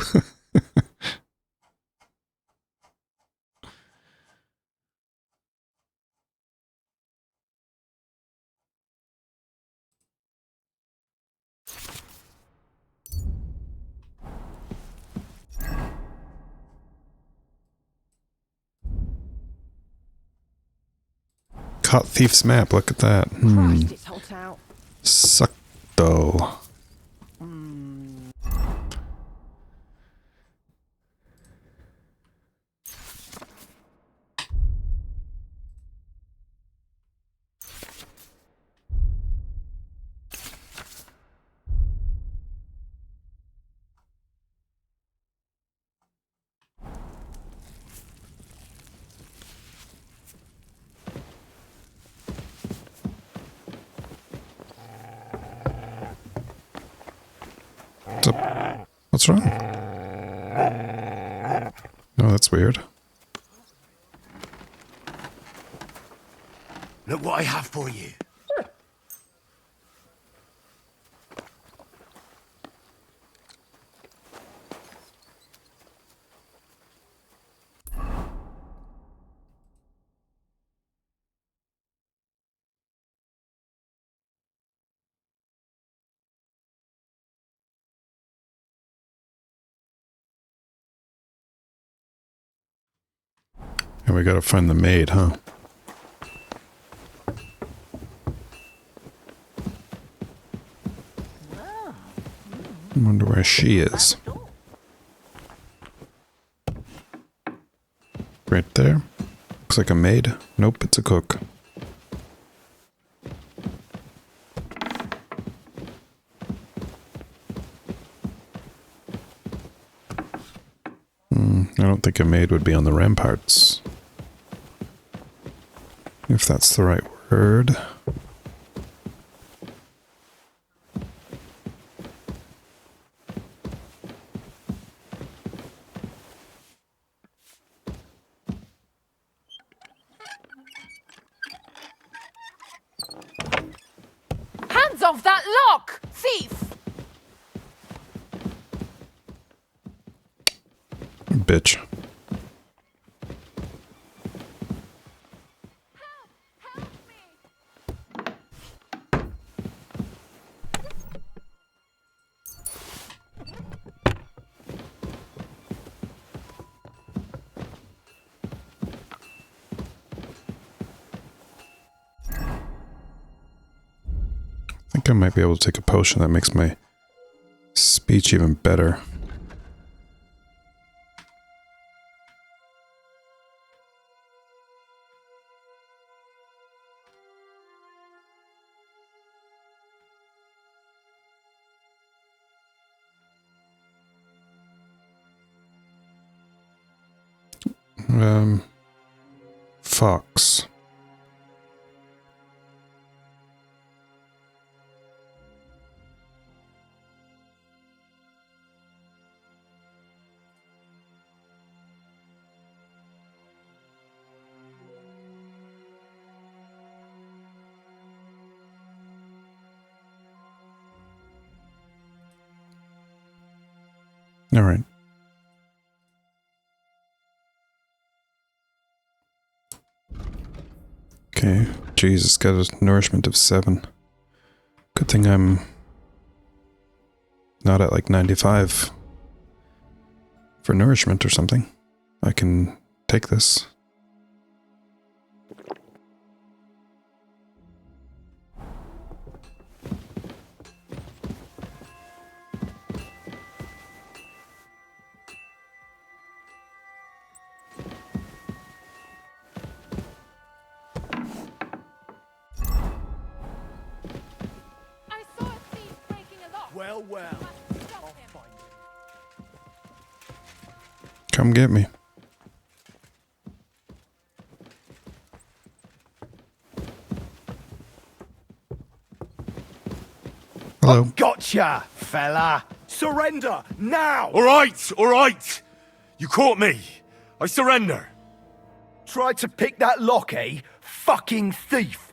Caught thief's map. Look at that. Christ, it's hot out. Suckdo. What's up? What's wrong? Oh, that's weird. Look what I have for you. And we gotta find the maid, huh? I wonder where she is. Right there. Looks like a maid. Nope, it's a cook. I don't think a maid would be on the ramparts. If that's the right word. Hands off that lock! Thief! Bitch. I think I might be able to take a potion that makes my speech even better. Fox. All right. Okay. Jesus, got a nourishment of 7. Good thing I'm not at like 95 for nourishment or something. I can take this. Well. Come get me. Hello. Gotcha, fella. Surrender now. All right. You caught me. I surrender. Tried to pick that lock, eh? Fucking thief.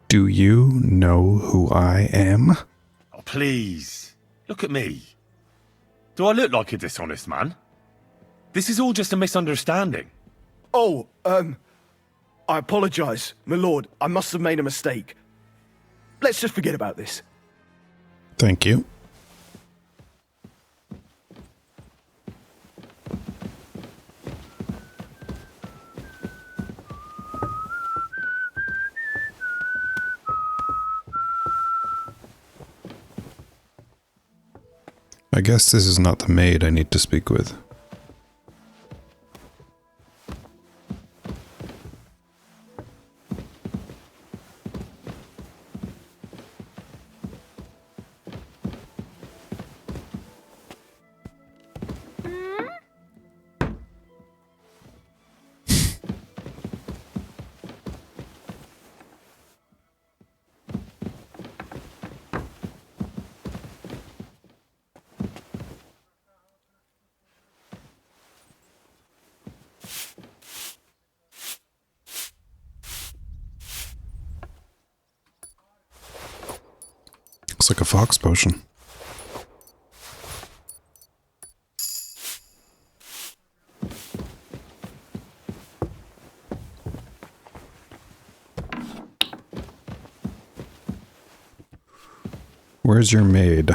Do you know who I am? Oh, please. Look at me. Do I look like a dishonest man? This is all just a misunderstanding. Oh, I apologize, my lord. I must have made a mistake. Let's just forget about this. Thank you. I guess this is not the maid I need to speak with. Looks like a fox potion. Where's your maid?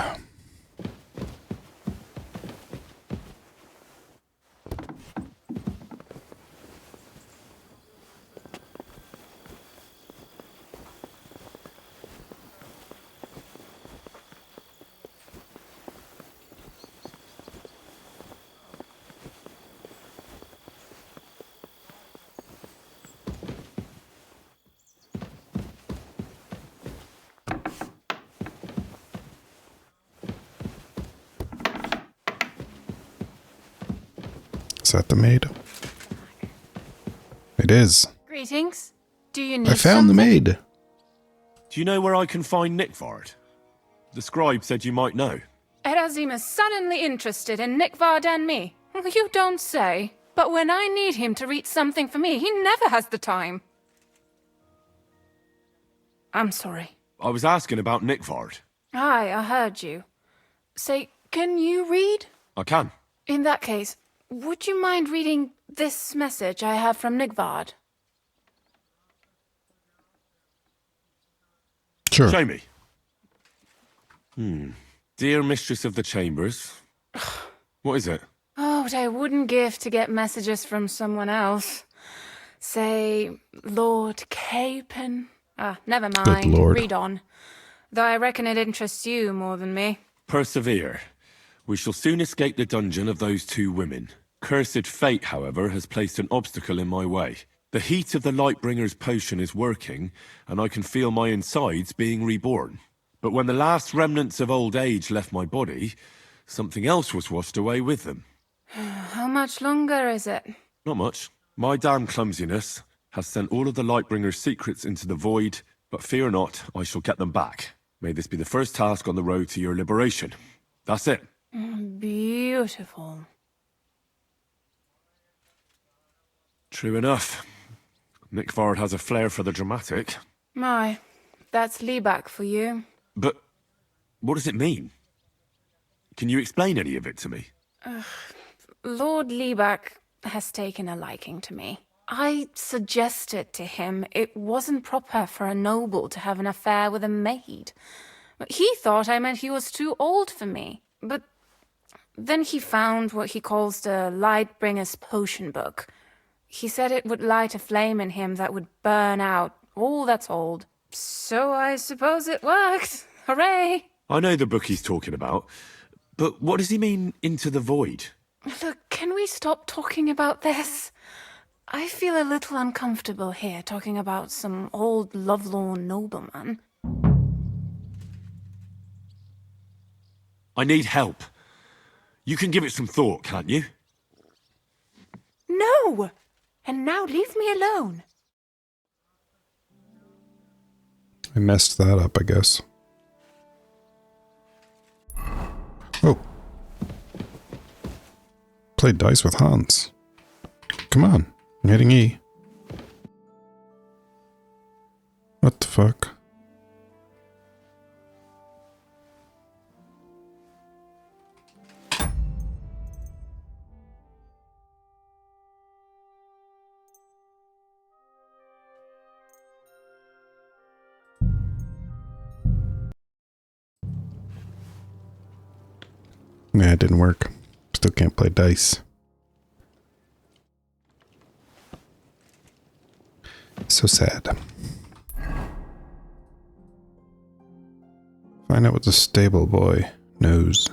Is that the maid? It is. Greetings. Do you need I found the maid. Do you know where I can find Nickvard? The scribe said you might know. Erazim is suddenly interested in Nickvard and me. You don't say. But when I need him to read something for me, he never has the time. I'm sorry. I was asking about Nickvard. Aye, I heard you. Say, can you read? I can. In that case, would you mind reading this message I have from Nickvard? Sure. Show me. Dear Mistress of the Chambers. What is it? Oh, what I wouldn't give to get messages from someone else. Say, Lord Capon. Never mind. Good Lord. Read on. Though I reckon it interests you more than me. Persevere. We shall soon escape the dungeon of those two women. Cursed fate, however, has placed an obstacle in my way. The heat of the Lightbringer's potion is working, and I can feel my insides being reborn. But when the last remnants of old age left my body, something else was washed away with them. How much longer is it? Not much. My damn clumsiness has sent all of the Lightbringer's secrets into the void, but fear not, I shall get them back. May this be the first task on the road to your liberation. That's it. Beautiful. True enough. Nickvard has a flair for the dramatic. My, that's Liebach for you. But what does it mean? Can you explain any of it to me? Lord Liebach has taken a liking to me. I suggested to him it wasn't proper for a noble to have an affair with a maid. He thought I meant he was too old for me. But then he found what he calls the Lightbringer's potion book. He said it would light a flame in him that would burn out all that's old. So I suppose it worked. Hooray! I know the book he's talking about, but what does he mean, into the void? Look, can we stop talking about this? I feel a little uncomfortable here talking about some old lovelorn nobleman. I need help. You can give it some thought, can't you? No! And now leave me alone. I messed that up, I guess. Oh. Play dice with Hans. Come on. I'm hitting E. What the fuck? Yeah, it didn't work. Still can't play dice. So sad. Find out what the stable boy knows.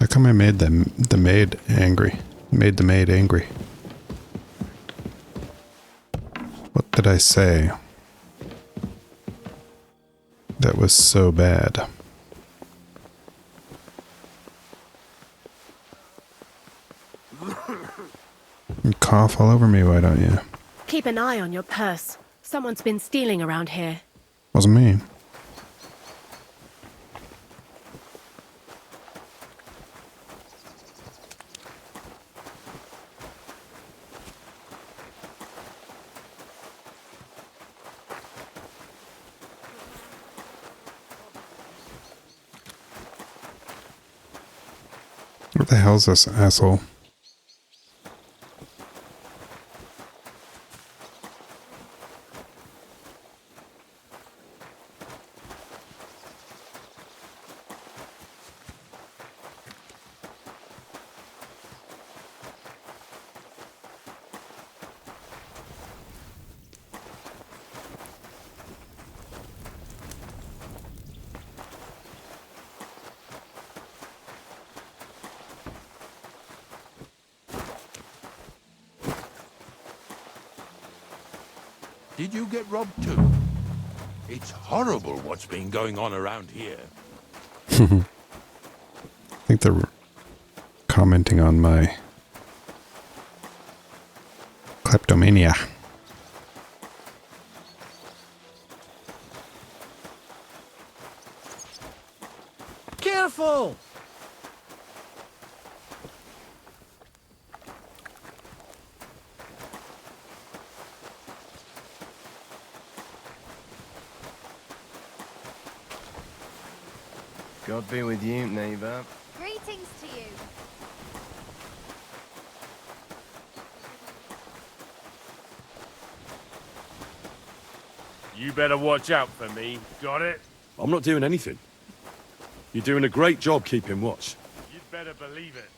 How come I made the maid angry? Made the maid angry. What did I say? That was so bad. You cough all over me, why don't you? Keep an eye on your purse. Someone's been stealing around here. Wasn't me. What the hell's this asshole? Did you get robbed too? It's horrible what's been going on around here. I think they're commenting on my kleptomania. Careful! God be with you, neighbor. Greetings to you. You better watch out for me. Got it? I'm not doing anything. You're doing a great job keeping watch. You'd better believe it.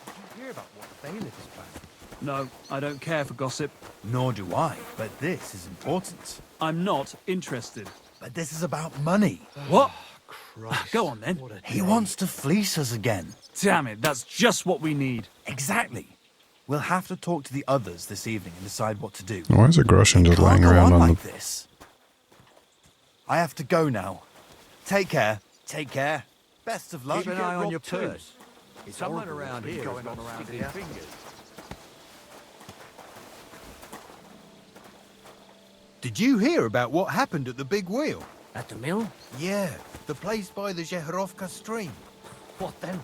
Did you hear about what the bailiff is planning? No, I don't care for gossip. Nor do I, but this is important. I'm not interested. But this is about money. What? Christ. Go on then. He wants to fleece us again. Damn it, that's just what we need. Exactly. We'll have to talk to the others this evening and decide what to do. Why is a Grosjean just lying Can't go around on like the... this. I have to go now. Take care. Take care. Best of luck. Keep an eye on your too. purse. Someone around here going on around here. Did you hear about what happened at the big wheel? At the mill? Yeah, the place by the Zheherovka stream. What then?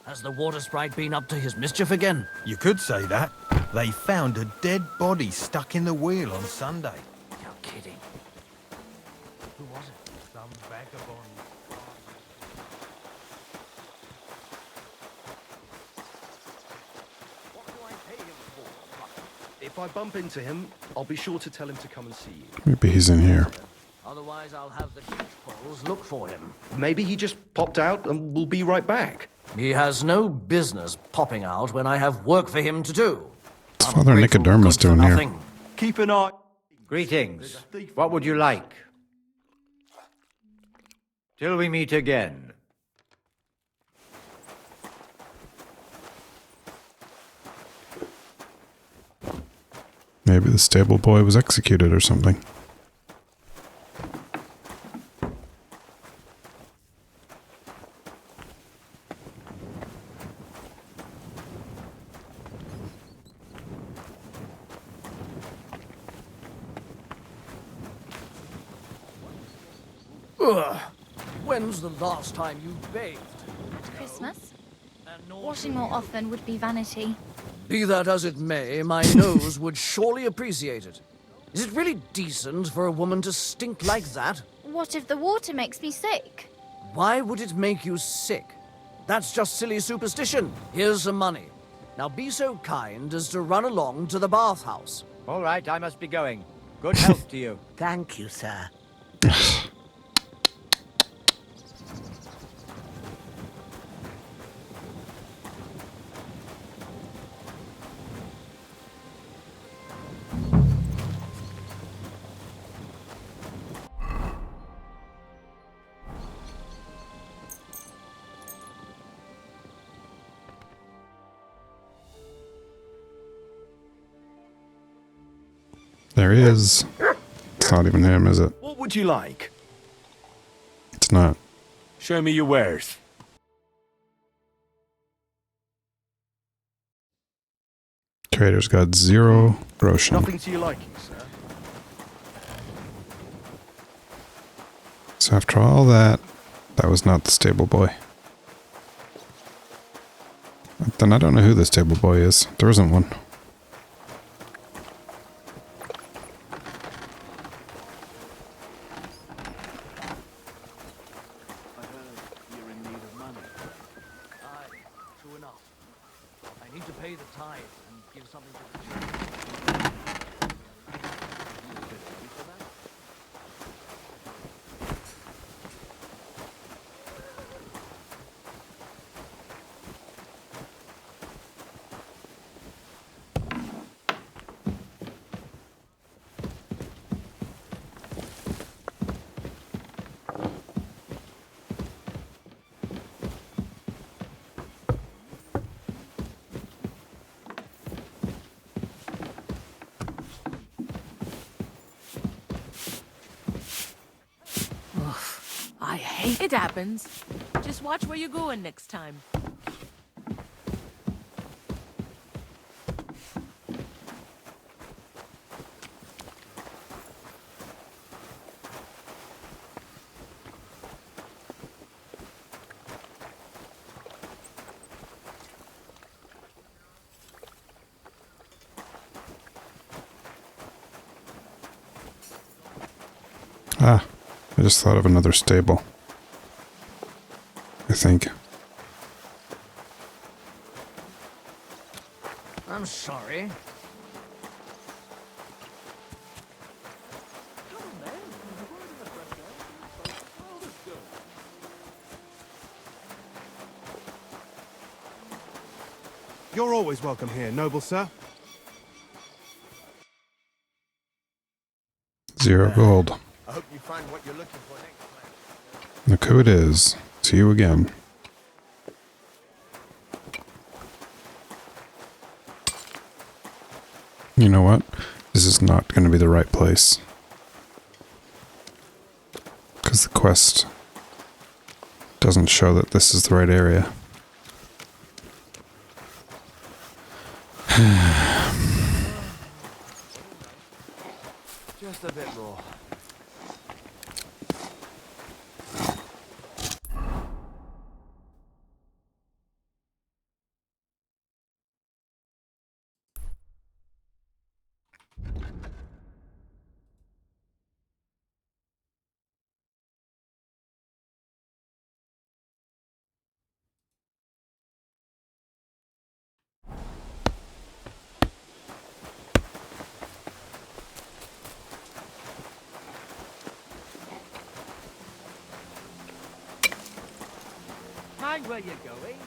Has the water sprite been up to his mischief again? You could say that. They found a dead body stuck in the wheel on Sunday. You're kidding. Who was it? Some vagabond. What do I pay him for? If I bump into him, I'll be sure to tell him to come and see you. Maybe he's in here. Otherwise, I'll have the beach poles look for him. Maybe he just popped out and we'll be right back. He has no business popping out when I have work for him to do. What's Father Nicodemus doing here? Keep an eye. Greetings. What would you like? Till we meet again. Maybe the stable boy was executed or something. Ugh. When's the last time you bathed? Christmas? Washing more often would be vanity. Be that as it may, my nose would surely appreciate it. Is it really decent for a woman to stink like that? What if the water makes me sick? Why would it make you sick? That's just silly superstition. Here's some money. Now be so kind as to run along to the bathhouse. All right, I must be going. Good health to you. Thank you, sir. There he is. It's not even him, is it? What would you like? It's not. Show me your wares. Trader's got 0 groschen. Nothing to your liking, sir. So after all that, that was not the stable boy. Then I don't know who the stable boy is. There isn't one. True enough. I need to pay the tithe and give something to the church. I hate it happens. Just watch where you're going next time. Ah, I just thought of another stable. I think. I'm sorry. You're always welcome here, noble sir. 0 gold. I hope you find what you're looking for next time. Look who it is. It's you again. You know what? This is not going to be the right place. Because the quest doesn't show that this is the right area. Just a bit more. Mind where you're going.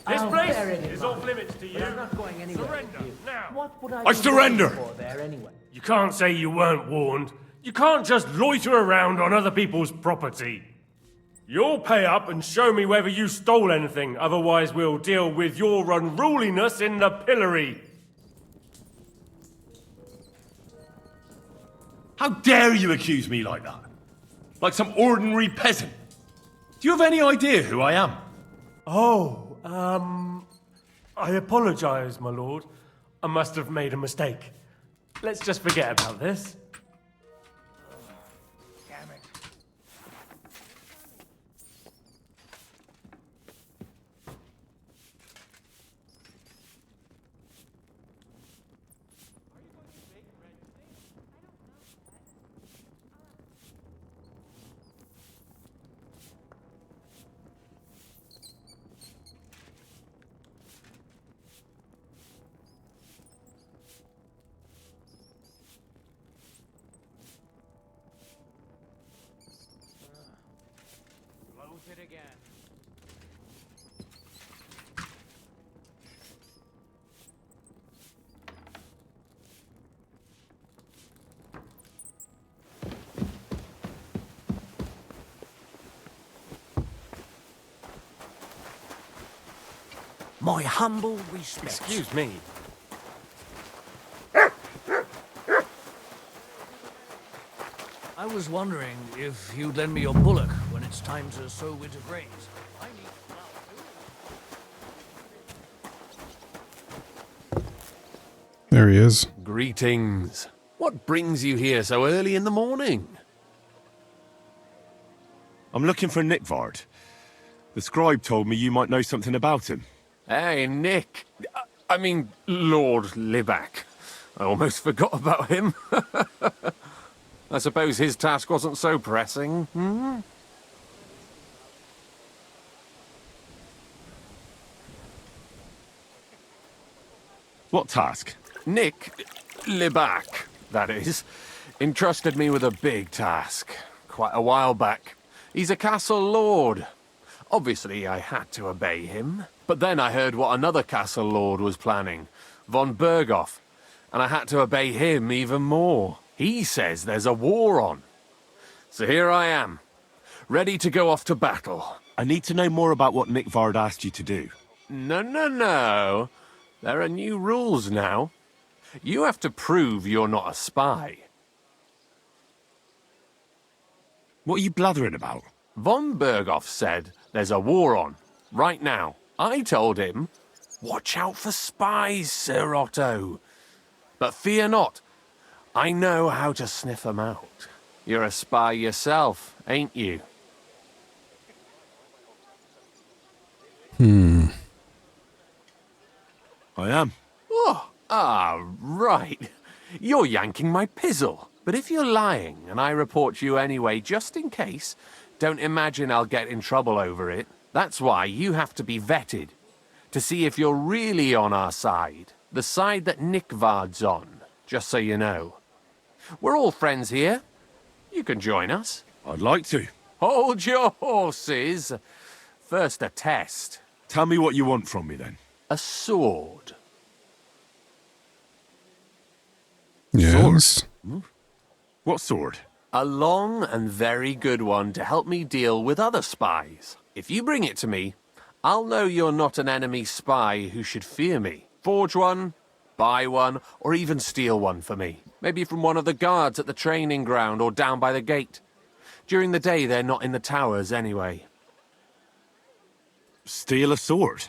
This I'll place bear it in is mind, off limits to you. but I'm not going anywhere Surrender with you. now. What would I I be surrender. looking for there anyway? You can't say you weren't warned. You can't just loiter around on other people's property. You'll pay up and show me whether you stole anything, otherwise we'll deal with your unruliness in the pillory. How dare you accuse me like that? Like some ordinary peasant? Do you have any idea who I am? Oh, I apologize, my lord. I must have made a mistake. Let's just forget about this. Damn it. Close it again. My humble respects. Excuse me. I was wondering if you'd lend me your bullock when it's time to sow winter grains. I need plough too. There he is. Greetings. What brings you here so early in the morning? I'm looking for Nickvard. The scribe told me you might know something about him. Hey, Nick. I mean, Lord Libac. I almost forgot about him. I suppose his task wasn't so pressing, hmm? What task? Nick Libac, that is, entrusted me with a big task quite a while back. He's a castle lord. Obviously, I had to obey him. But then I heard what another castle lord was planning, von Berghoff, and I had to obey him even more. He says there's a war on. So here I am, ready to go off to battle. I need to know more about what Nickvard asked you to do. No. There are new rules now. You have to prove you're not a spy. What are you blathering about? Von Berghoff said there's a war on, right now. I told him, watch out for spies, Sir Otto. But fear not, I know how to sniff them out. You're a spy yourself, ain't you? I am. Right. You're yanking my pizzle. But if you're lying and I report you anyway, just in case, don't imagine I'll get in trouble over it. That's why you have to be vetted, to see if you're really on our side. The side that Nickvard's on, just so you know. We're all friends here. You can join us. I'd like to. Hold your horses. First a test. Tell me what you want from me then. A sword. Yes. What sword? A long and very good one to help me deal with other spies. If you bring it to me, I'll know you're not an enemy spy who should fear me. Forge one, buy one, or even steal one for me. Maybe from one of the guards at the training ground or down by the gate. During the day, they're not in the towers anyway. Steal a sword?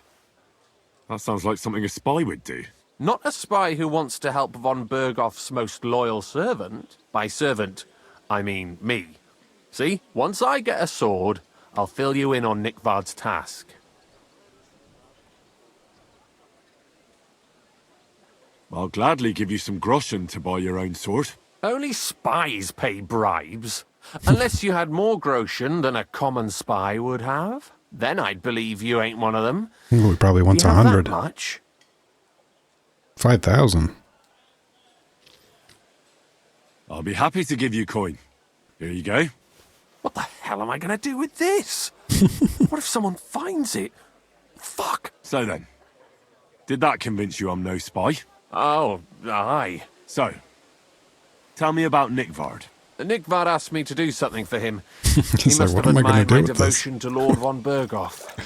That sounds like something a spy would do. Not a spy who wants to help von Berghoff's most loyal servant. By servant, I mean me. See, once I get a sword, I'll fill you in on Nickvard's task. I'll gladly give you some groschen to buy your own sword. Only spies pay bribes. Unless you had more groschen than a common spy would have. Then I'd believe you ain't one of them. Ooh, he probably wants Do you have 100. that much? 5,000. I'll be happy to give you coin. Here you go. What the hell am I going to do with this? What if someone finds it? Fuck! So then, did that convince you I'm no spy? Oh, aye. So, tell me about Nickvard. Nickvard asked me to do something for him. He's He like, must what have am I going to admired do my with this? devotion to Lord von Berghoff.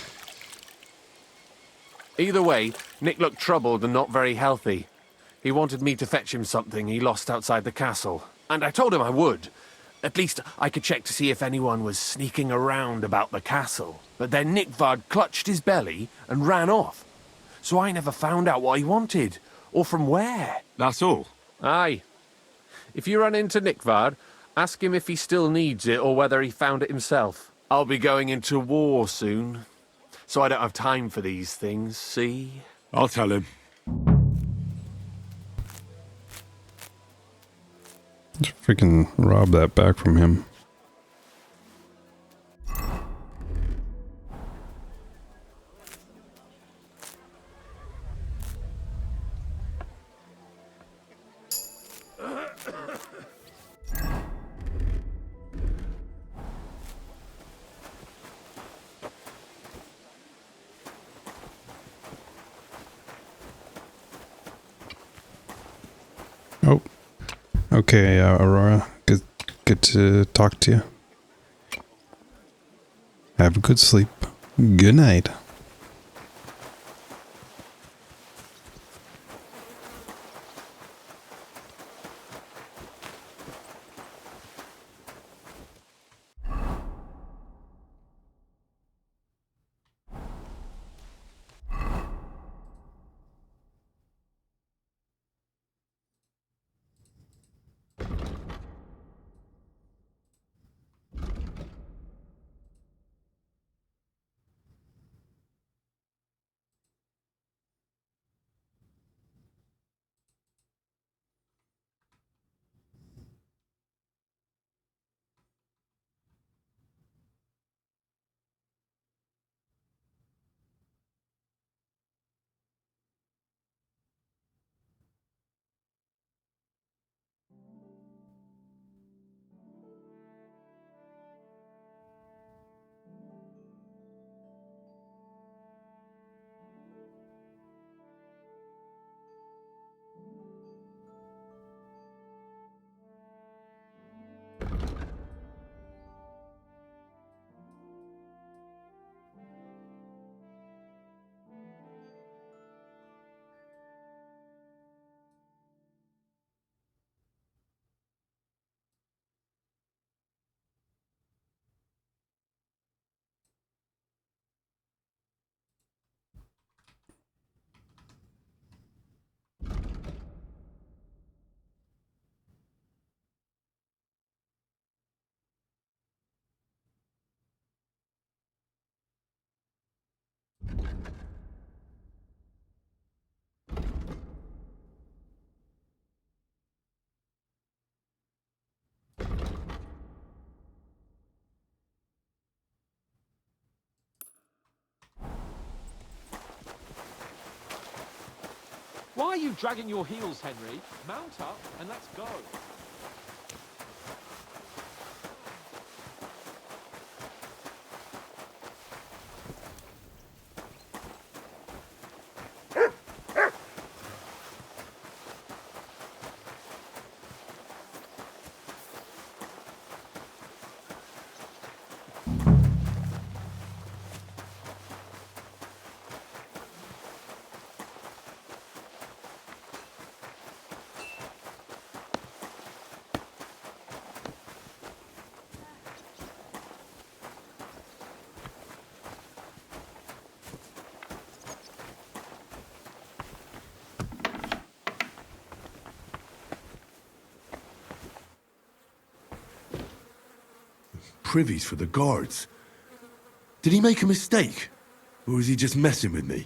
Either way, Nick looked troubled and not very healthy. He wanted me to fetch him something he lost outside the castle, and I told him I would. At least I could check to see if anyone was sneaking around about the castle. But then Nickvard clutched his belly and ran off. So I never found out what he wanted, or from where. That's all? Aye. If you run into Nickvard, ask him if he still needs it or whether he found it himself. I'll be going into war soon, so I don't have time for these things, see? I'll tell him. Let's freaking rob that back from him. Oh, okay, Aurora. Good to talk to you. Have a good sleep. Good night. Why are you dragging your heels, Henry? Mount up and let's go. Privies for the guards. Did he make a mistake? Or is he just messing with me?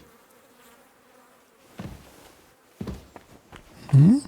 Hmm?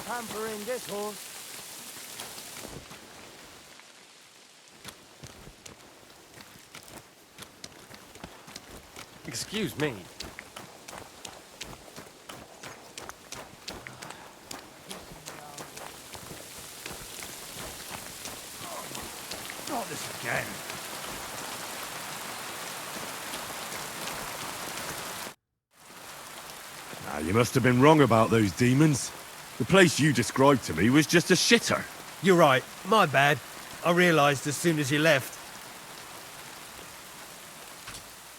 pampering this horse. Excuse me. Not this again. Ah, you must have been wrong about those demons. The place you described to me was just a shitter. You're right. My bad. I realised as soon as you left.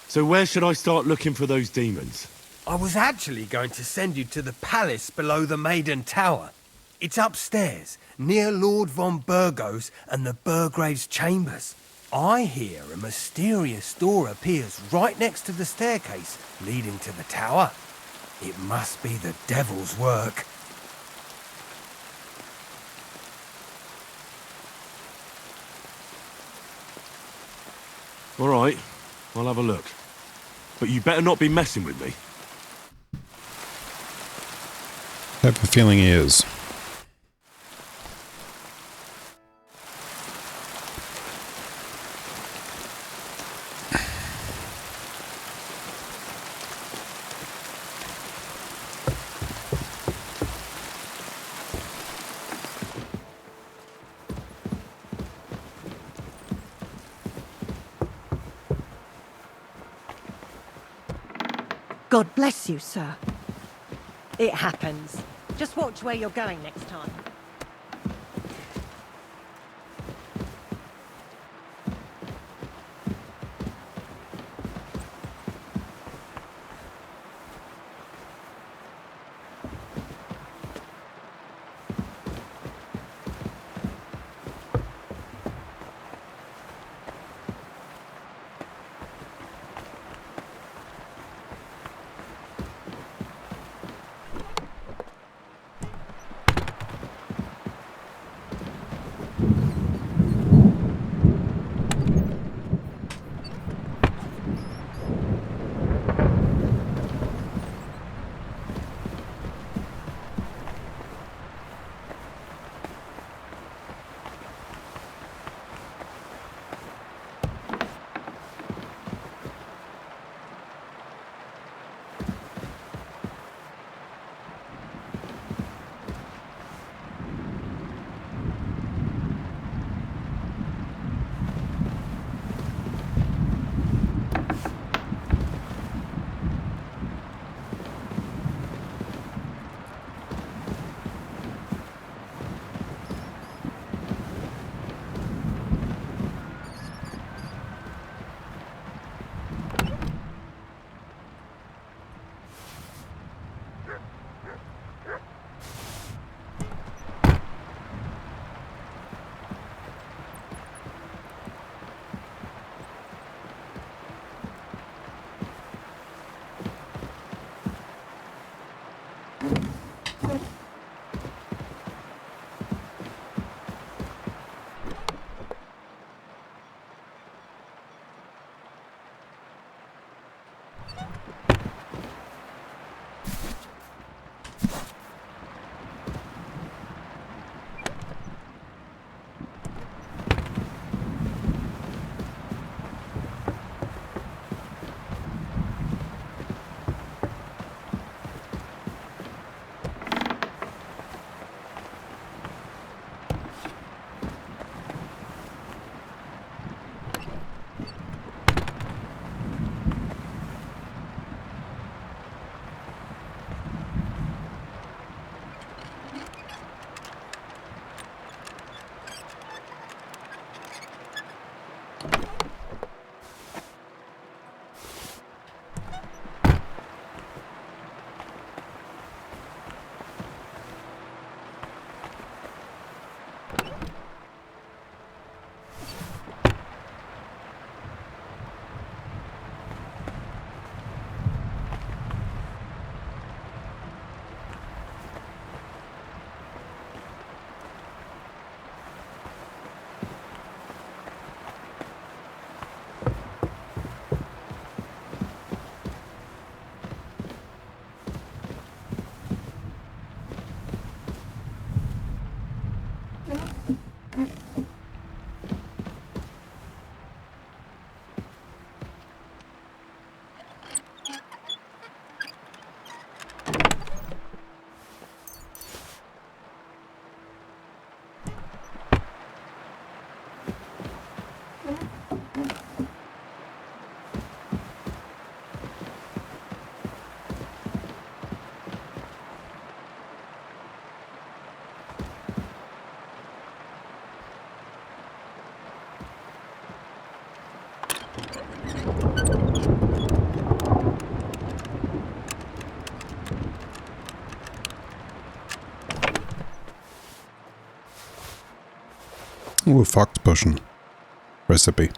So where should I start looking for those demons? I was actually going to send you to the palace below the Maiden Tower. It's upstairs, near Lord von Burgos and the Burgrave's chambers. I hear a mysterious door appears right next to the staircase leading to the tower. It must be the devil's work. All right, I'll have a look. But you better not be messing with me. I have a feeling he is. God bless you, sir. It happens. Just watch where you're going next time. Ooh, fox potion recipe.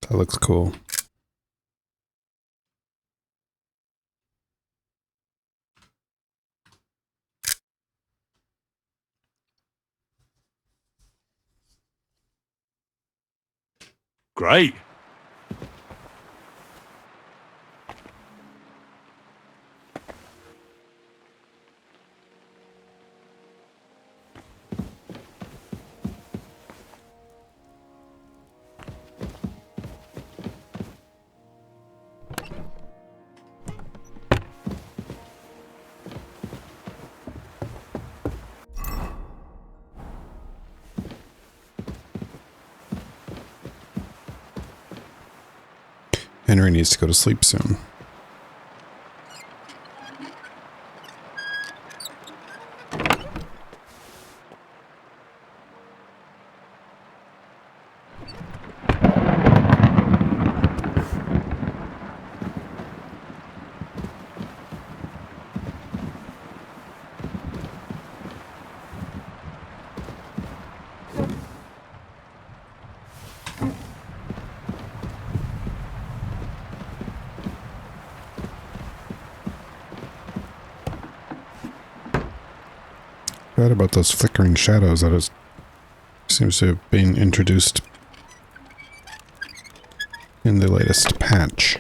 That looks cool. Great. Henry needs to go to sleep soon. Forgot about those flickering shadows that is seems to have been introduced in the latest patch.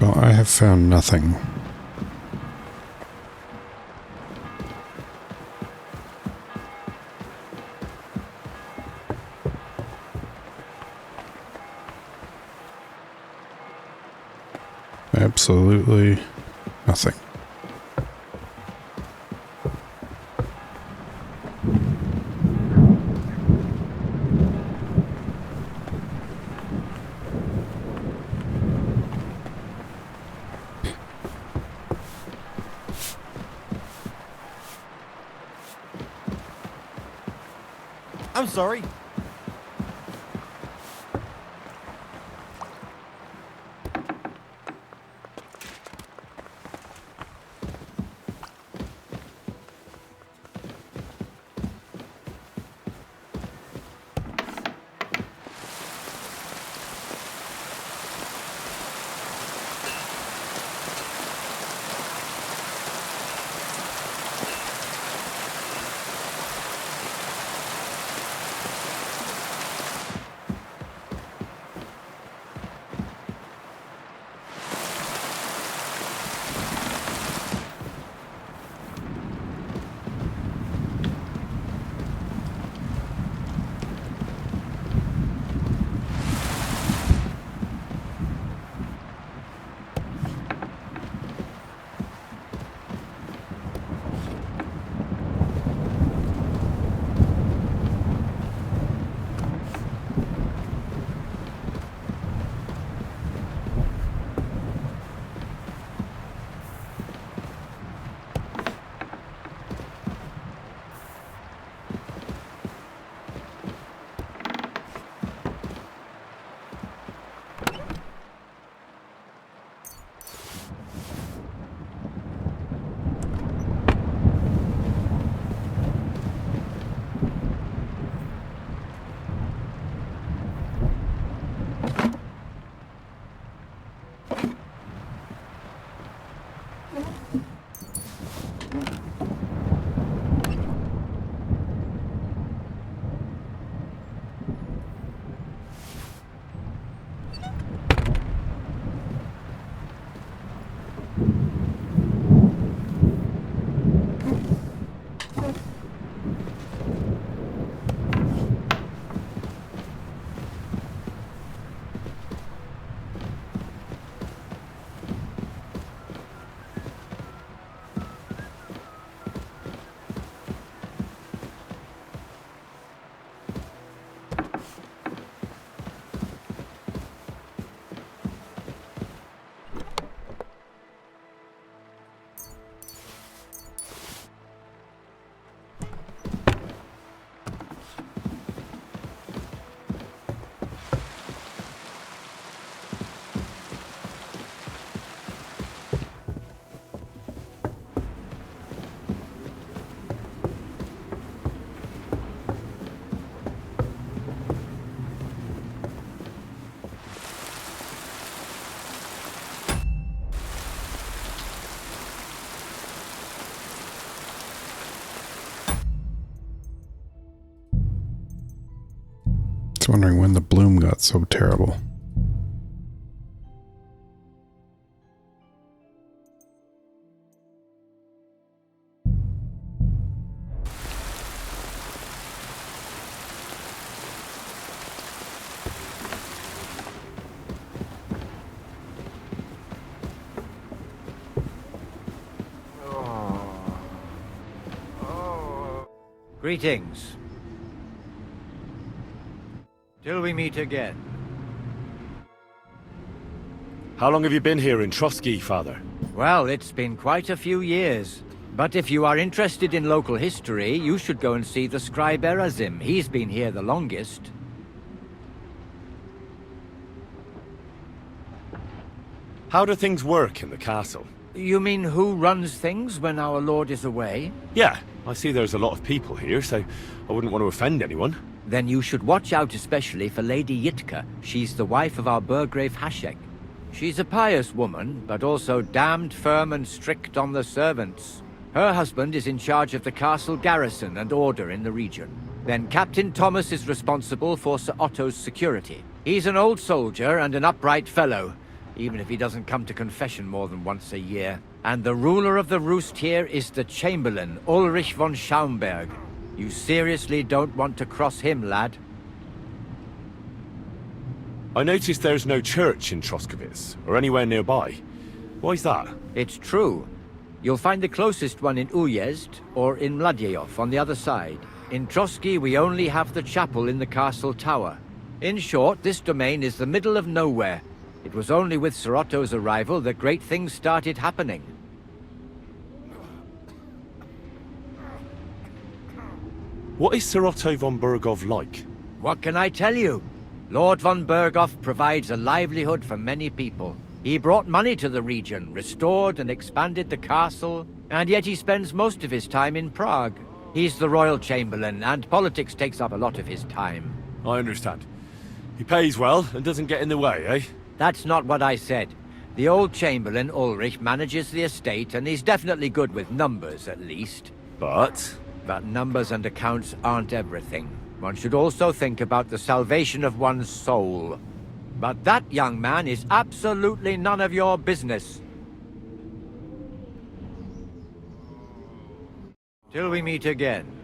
Well, I have found nothing. Absolutely nothing. I'm sorry. Just wondering when the bloom got so terrible. Greetings. Till we meet again. How long have you been here in Trotsky, Father? Well, it's been quite a few years. But if you are interested in local history, you should go and see the scribe Erazim. He's been here the longest. How do things work in the castle? You mean who runs things when our lord is away? Yeah, I see there's a lot of people here, so I wouldn't want to offend anyone. Then you should watch out especially for Lady Yitka. She's the wife of our Burgrave Hashek. She's a pious woman, but also damned firm and strict on the servants. Her husband is in charge of the castle garrison and order in the region. Then Captain Thomas is responsible for Sir Otto's security. He's an old soldier and an upright fellow, even if he doesn't come to confession more than once a year. And the ruler of the roost here is the Chamberlain, Ulrich von Schaumburg. You seriously don't want to cross him, lad? I noticed there's no church in Troskowitz, or anywhere nearby. Why's that? It's true. You'll find the closest one in Uyezd, or in Mladyeyov on the other side. In Trotsky, we only have the chapel in the castle tower. In short, this domain is the middle of nowhere. It was only with Sir Otto's arrival that great things started happening. What is Sir Otto von Berghoff like? What can I tell you? Lord von Berghoff provides a livelihood for many people. He brought money to the region, restored and expanded the castle, and yet he spends most of his time in Prague. He's the royal chamberlain, and politics takes up a lot of his time. I understand. He pays well and doesn't get in the way, eh? That's not what I said. The old chamberlain, Ulrich, manages the estate, and he's definitely good with numbers, at least. But numbers and accounts aren't everything. One should also think about the salvation of one's soul. But that, young man, is absolutely none of your business. Till we meet again.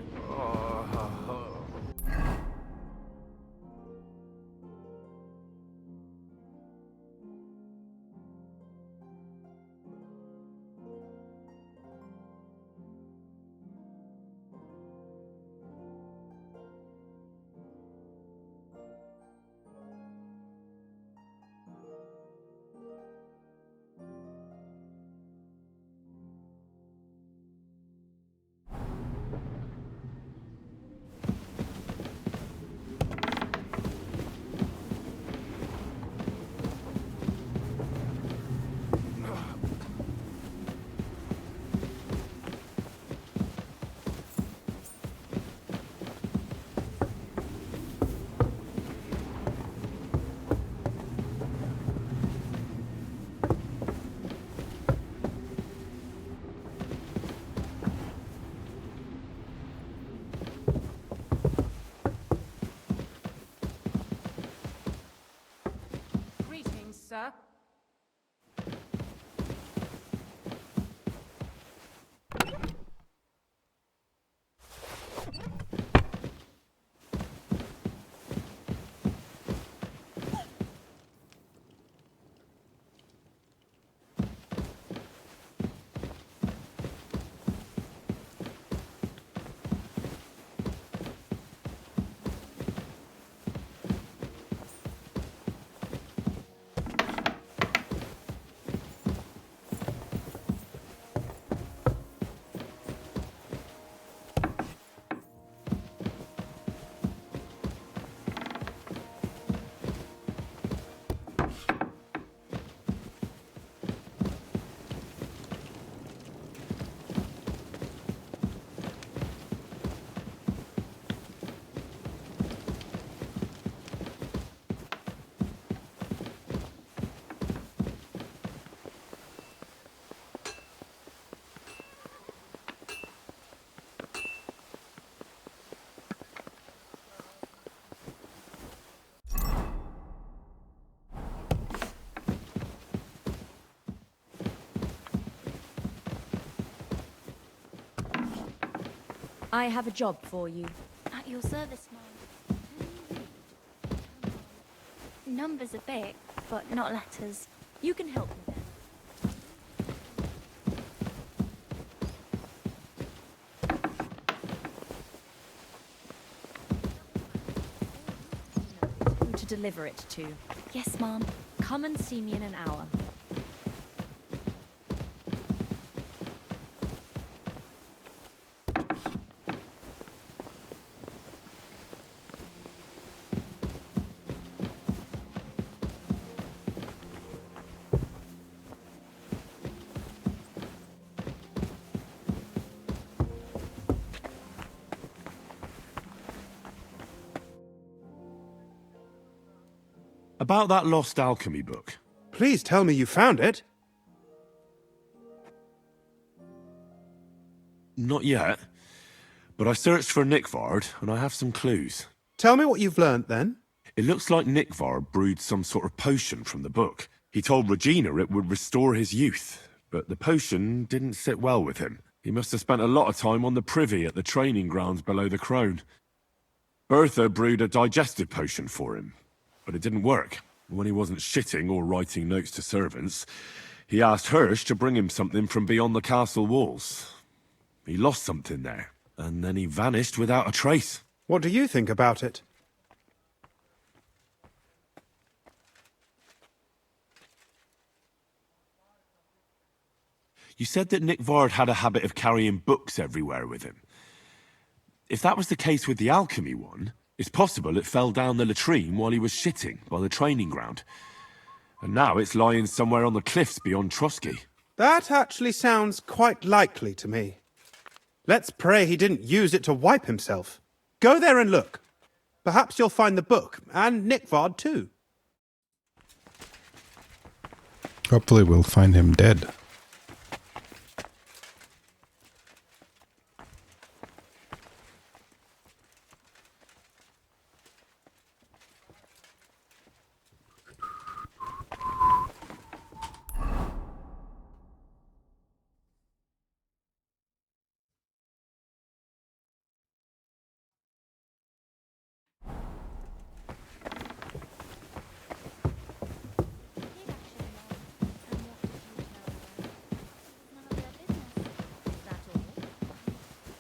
I have a job for you. At your service, Mom. Numbers a bit, but not letters. You can help me then. Who to deliver it to. Yes, Mom. Come and see me in an hour. About that lost alchemy book. Please tell me you found it. Not yet, but I searched for Nickvard, and I have some clues. Tell me what you've learnt, then. It looks like Nickvard brewed some sort of potion from the book. He told Regina it would restore his youth, but the potion didn't sit well with him. He must have spent a lot of time on the privy at the training grounds below the Crone. Bertha brewed a digestive potion for him, but it didn't work. When he wasn't shitting or writing notes to servants, he asked Hirsch to bring him something from beyond the castle walls. He lost something there, and then he vanished without a trace. What do you think about it? You said that Nickvard had a habit of carrying books everywhere with him. If that was the case with the alchemy one, it's possible it fell down the latrine while he was shitting by the training ground. And now it's lying somewhere on the cliffs beyond Trotsky. That actually sounds quite likely to me. Let's pray he didn't use it to wipe himself. Go there and look. Perhaps you'll find the book, and Nickvard too. Hopefully we'll find him dead.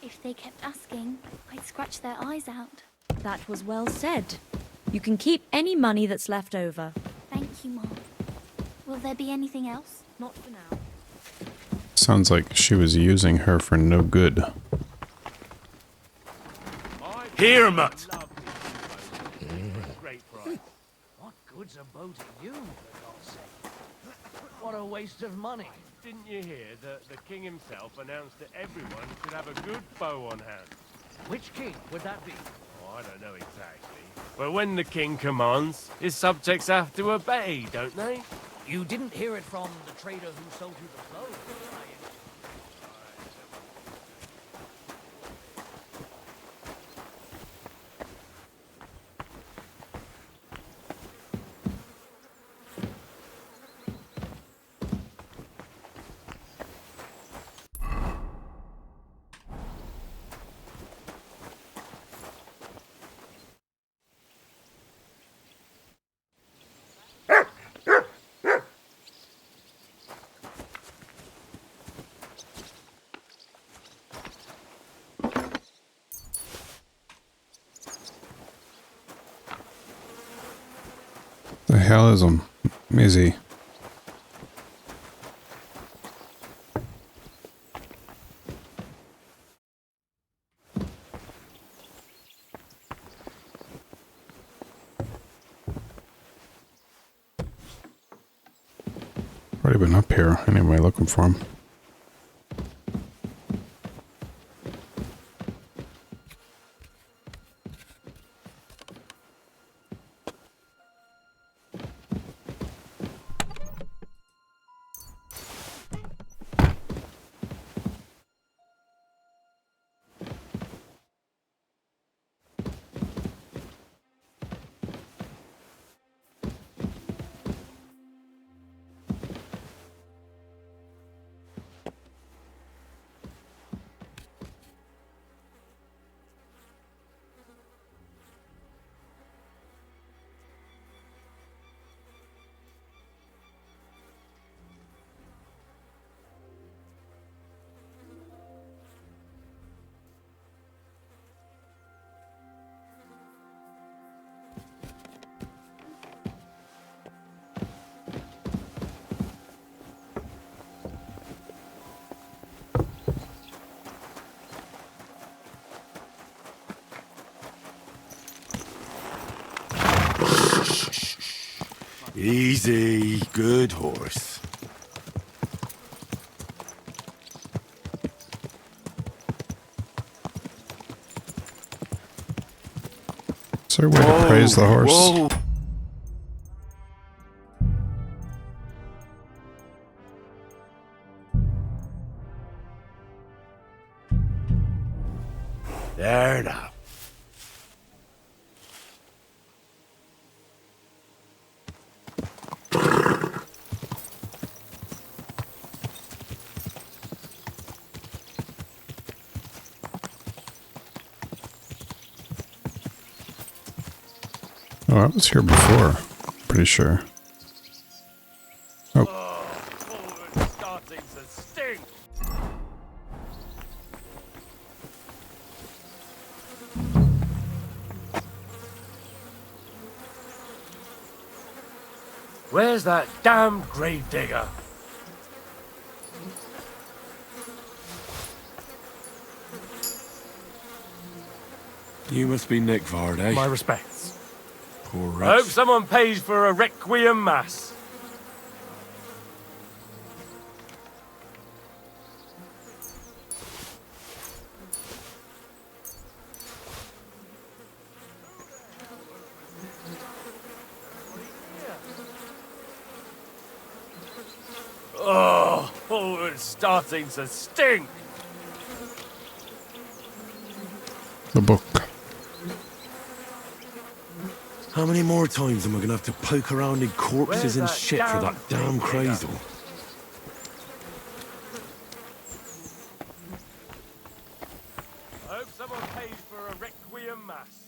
If they kept asking, I'd scratch their eyes out. That was well said. You can keep any money that's left over. Thank you, Mom. Will there be anything else? Not for now. Sounds like she was using her for no good. Here, Mutt! What good's a bow to you, for God's sake? What a waste of money. Didn't you hear that the king himself announced that everyone should have a good bow on hand? Which king would that be? Oh, I don't know exactly. But when the king commands, his subjects have to obey, don't they? You didn't hear it from the trader who sold you the clothes. The hell is he? Already been up here anyway, looking for him. Easy, good horse. Is there a way to praise the horse? Whoa. There now. Oh, I was here before. Pretty sure. Oh. It's starting to stink. Where's that damn grave digger? You must be Nick Varday. My respects. Poor I wretch. hope someone pays for a requiem mass. Oh, it's starting to stink. The book. How many more times am I gonna have to poke around in corpses and shit for that damn cradle? I hope someone pays for a requiem mass.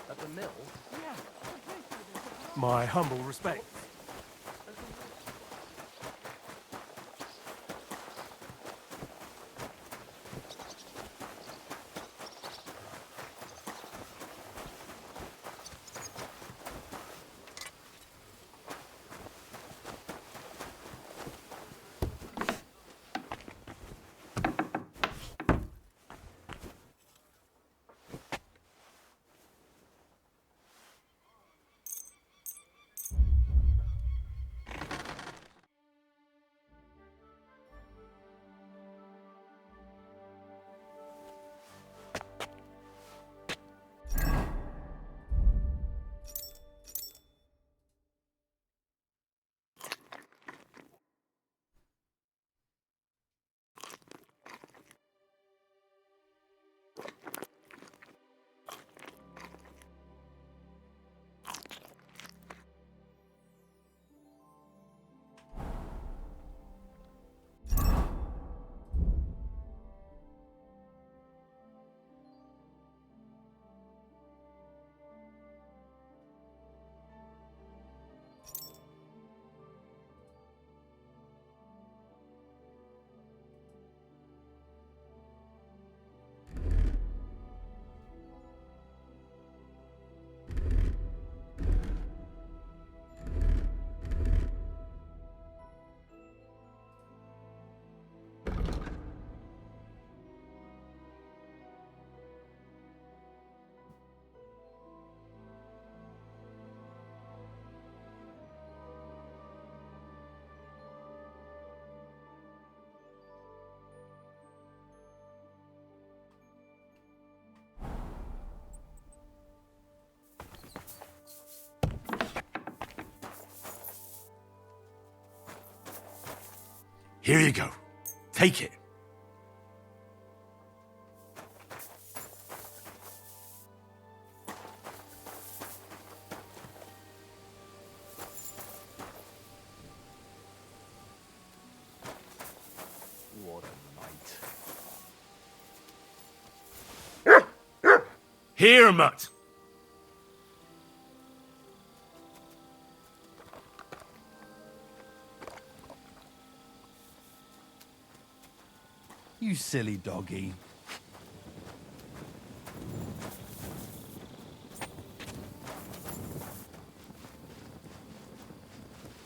At the mill? My humble respect. Here you go. Take it. What a night. Here, mutt. You silly doggy.